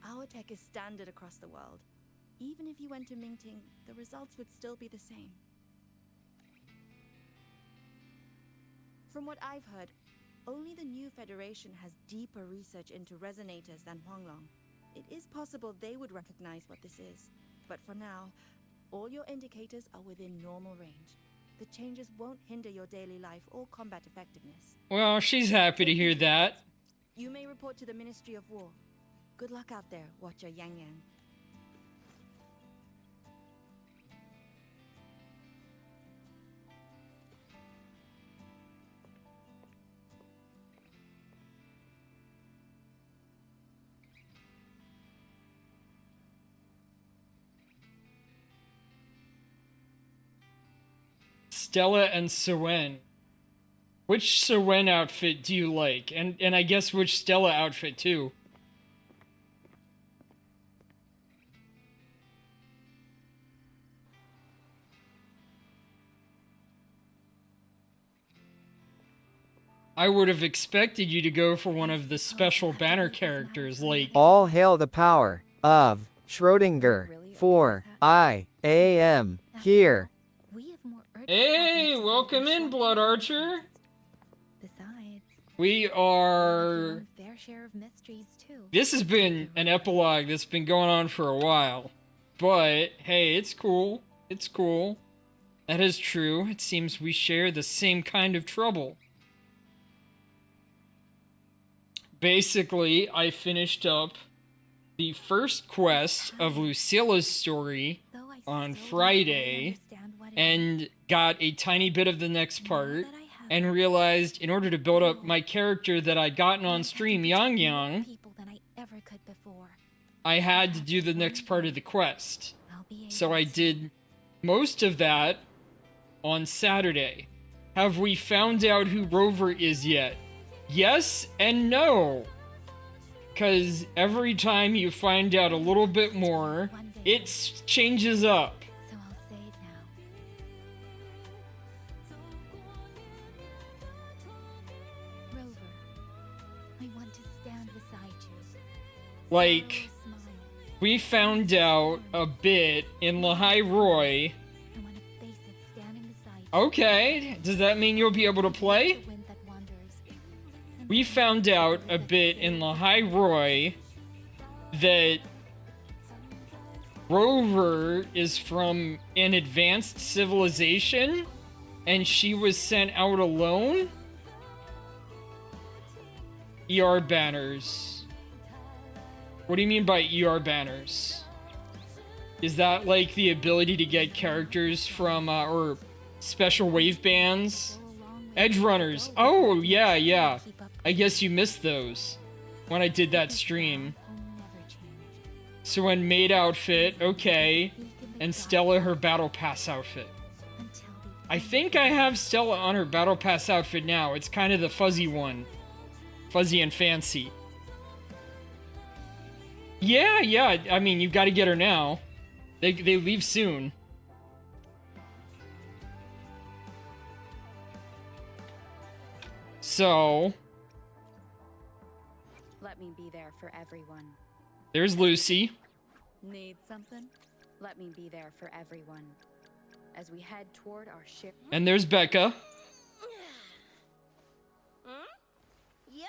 Our tech is standard across the world. Even if you went to Mingting, the results would still be the same. From what I've heard, only the new Federation has deeper research into resonators than Huanglong. It is possible they would recognize what this is. But for now, all your indicators are within normal range. The changes won't hinder your daily life or combat effectiveness. Well, she's happy to hear that. You may report to the Ministry of War. Good luck out there, Watcher Yang Yang. Stella and Suen. Which Suen outfit do you like? And I guess which Stella outfit too? I would have expected you to go for one of the special banner characters, like... All hail the power of Schrödinger, for I am here. Hey, welcome in, Blood Archer! Besides, We are... fair share of mysteries too. This has been an epilogue that's been going on for a while. But, hey, it's cool. It's cool. That is true. It seems we share the same kind of trouble. Basically, I finished up the first quest of Lucilla's story on Friday and got a tiny bit of the next part and realized in order to build up my character that I'd gotten on stream, Yang Yang, I had to do the next part of the quest. So I did most of that on Saturday. Have we found out who Rover is yet? Yes and no. Because every time you find out a little bit more, it changes up. So I'll say it now. Rover, I want to stand beside you. Like, we found out a bit in Lahai Roy. Okay, does that mean you'll be able to play? We found out a bit in Lahai Roy that Rover is from an advanced civilization and she was sent out alone? ER banners. What do you mean by ER banners? Is that like the ability to get characters from, or special wave bands? Edge runners. Oh, yeah. I guess you missed those. when I did that stream. So when maid outfit, okay, and Stella her battle pass outfit. I think I have Stella on her battle pass outfit now. It's kind of the fuzzy one. Fuzzy and fancy. Yeah, I mean, you gotta get her now. They leave soon. So... Let me be there for everyone. There's Lucy. Need something? Let me be there for everyone. As we head toward our ship. And there's Becca. Yo!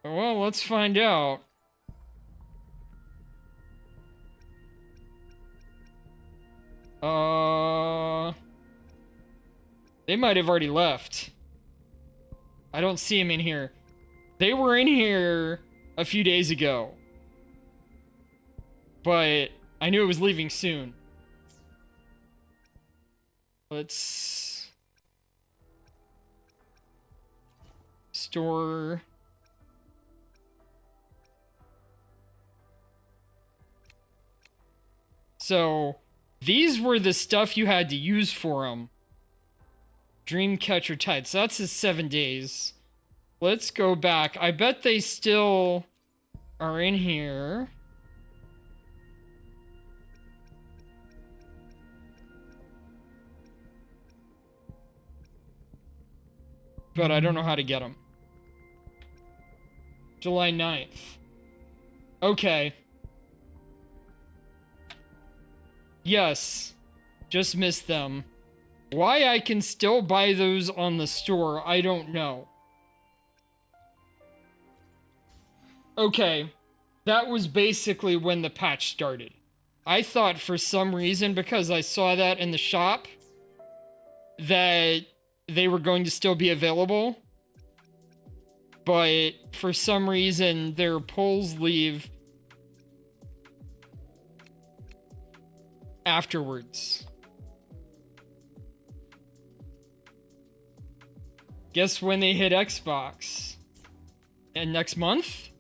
Well, let's find out. They might have already left. I don't see him in here. They were in here a few days ago. But I knew it was leaving soon. Let's... store... So, these were the stuff you had to use for him. Dreamcatcher Tide. So that's his 7 days. Let's go back. I bet they still are in here. But I don't know how to get them. July 9th. Okay. Yes. Just missed them. Why I can still buy those on the store, I don't know. Okay. That was basically when the patch started. I thought for some reason, because I saw that in the shop, that they were going to still be available. But for some reason, their polls leave afterwards. Guess when they hit Xbox? And next month?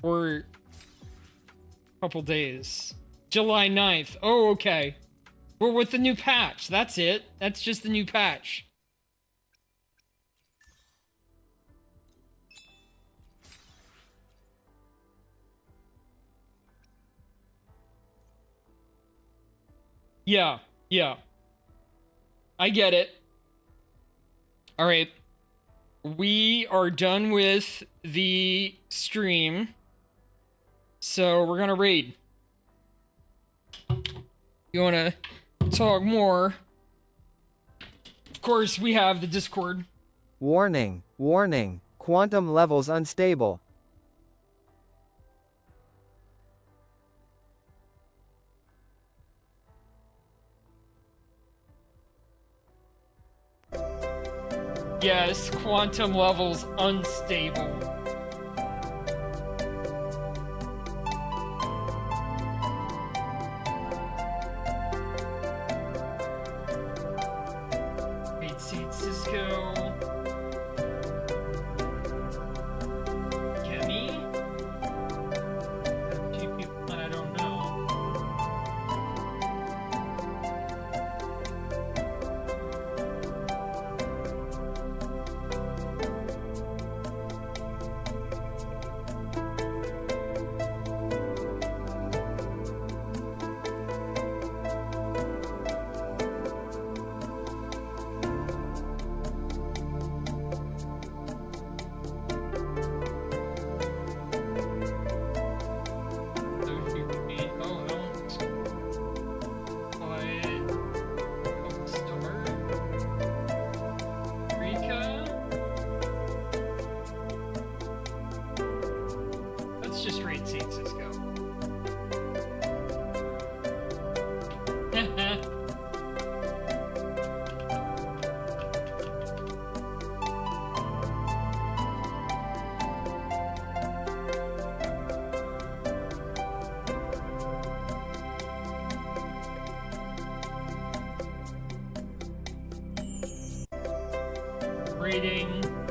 Or a couple days. July 9th. Oh, okay. Well, with the new patch. That's it. That's just the new patch. Yeah. I get it. Alright. We are done with the stream. So we're gonna raid. You wanna talk more? Of course, we have the Discord. Warning, warning, quantum levels unstable. Yes, quantum levels unstable. Eight seat Cisco. Kenny? A few people I don't know. rating.